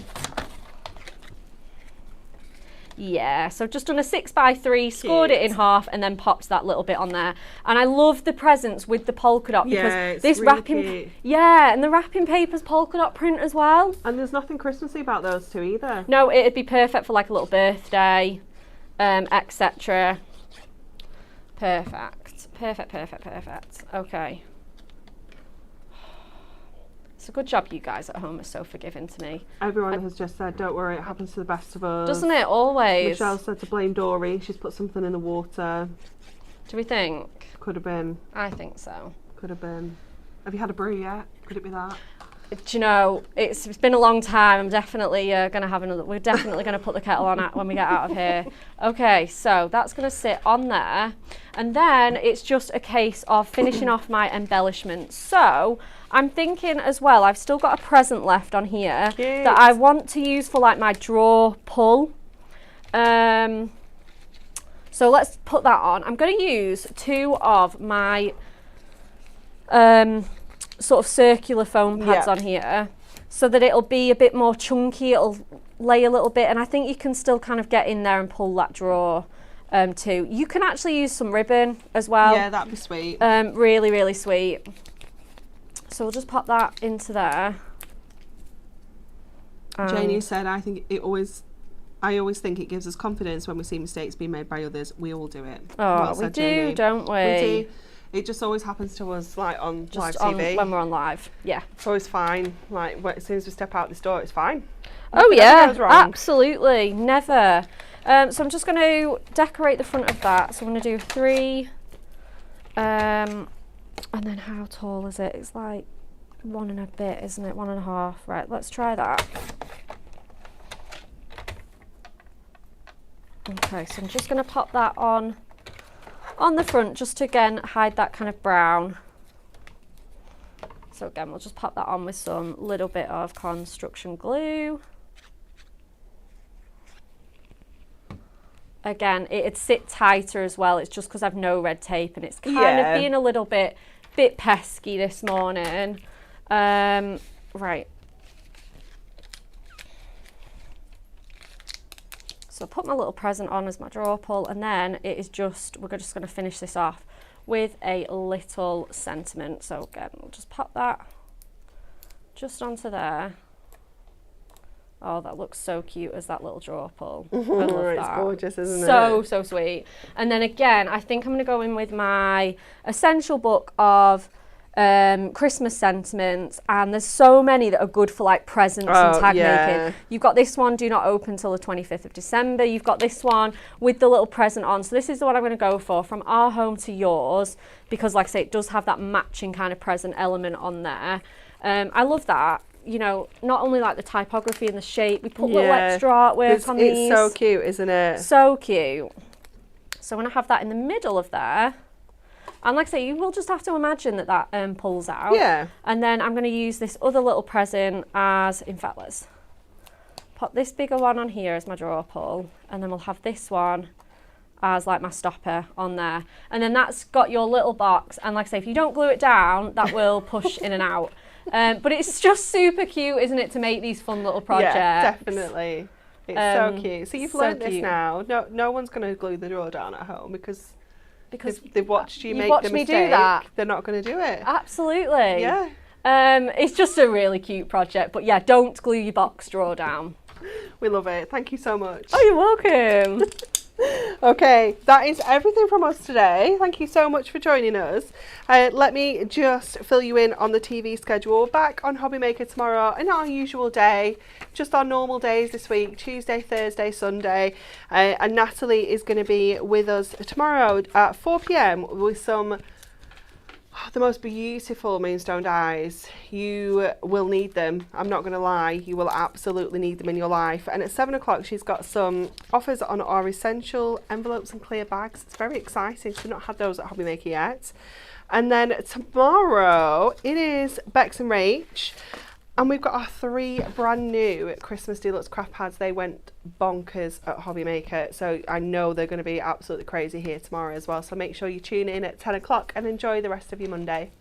Yeah, so I've just done a 6x3, scored it in half, and then popped that little bit on there. And I love the presents with the polka dot because this really wrapping, and the wrapping paper's polka dot print as well. And there's nothing Christmassy about those two either. No, it'd be perfect for like a little birthday, etc. Perfect, perfect, perfect, perfect. Okay. It's a good job you guys at home are so forgiving to me. Everyone has just said, don't worry, it happens to the best of us. Doesn't it? Always. Michelle said to blame Dory. She's put something in the water. Do we think? Could have been. I think so. Could have been. Have you had a brew yet? Could it be that? Do you know, it's been a long time. I'm definitely going to have another. We're definitely going to put the kettle on when we get out of here. Okay, so that's going to sit on there. And then it's just a case of finishing off my embellishments. So I'm thinking as well, I've still got a present left on here that I want to use for like my drawer pull. So let's put that on. I'm going to use 2 of my sort of circular foam pads on here so that it'll be a bit more chunky, it'll lay a little bit, and I think you can still kind of get in there and pull that drawer too. You can actually use some ribbon as well. Yeah, that'd be sweet. Really, really sweet. So we'll just pop that into there. Janie said, I always think it gives us confidence when we see mistakes being made by others. We all do it. Oh, we do, Janie. Don't we? We do. It just always happens to us, like on live TV. When we're on live, yeah. It's always fine. Like as soon as we step out this door, it's fine. Oh yeah, absolutely, never. So I'm just going to decorate the front of that. So I'm going to do 3. And then how tall is it? It's like 1 and a bit, isn't it? 1.5. Right, let's try that. Okay, so I'm just going to pop that on the front just to again hide that kind of brown. So again, we'll just pop that on with some little bit of construction glue. Again, it'd sit tighter as well. It's just because I've no red tape and it's kind of being a little bit pesky this morning. Right. So I'll put my little present on as my drawer pull, and then it is just, we're just going to finish this off with a little sentiment. So again, we'll just pop that just onto there. Oh, that looks so cute as that little drawer pull. I love that. It's gorgeous, isn't it? So sweet. And then again, I think I'm going to go in with my essential book of Christmas sentiments, and there's so many that are good for like presents and tag making. You've got this one, do not open till the 25th of December. You've got this one with the little present on. So this is the one I'm going to go for, from our home to yours, because like I say, it does have that matching kind of present element on there. I love that. You know, not only like the typography and the shape, we put little extra artwork on these. It's so cute, isn't it? So cute. So I'm going to have that in the middle of there. And like I say, you will just have to imagine that that pulls out. Yeah. And then I'm going to use this other little present as, in fact, let's pop this bigger one on here as my drawer pull. And then we'll have this one as like my stopper on there. And then that's got your little box. And like I say, if you don't glue it down, that will push in and out. But it's just super cute, isn't it, to make these fun little projects? Yeah, definitely. It's so cute. So you've learned this cute. now. No one's going to glue the drawer down at home because they've watched you make watched the me mistake. do that. They're not going to do it. Absolutely. Yeah. It's just a really cute project. But yeah, don't glue your box drawer down. We love it. Thank you so much. Oh, you're welcome. Okay, that is everything from us today. Thank you so much for joining us. Let me just fill you in on the TV schedule. We're back on Hobby Maker tomorrow in our usual day, just our normal days this week, Tuesday, Thursday, Sunday. And Natalie is going to be with us tomorrow at 4 p.m. with some the most beautiful moonstone dies. You will need them. I'm not going to lie. You will absolutely need them in your life. And at 7 o'clock, she's got some offers on our essential envelopes and clear bags. It's very exciting. We've not had those at Hobby Maker yet. And then tomorrow, it is Bex and Rach. And we've got our 3 brand new Christmas Deluxe craft pads. They went bonkers at Hobby Maker. So I know they're going to be absolutely crazy here tomorrow as well. So make sure you tune in at 10 o'clock and enjoy the rest of your Monday.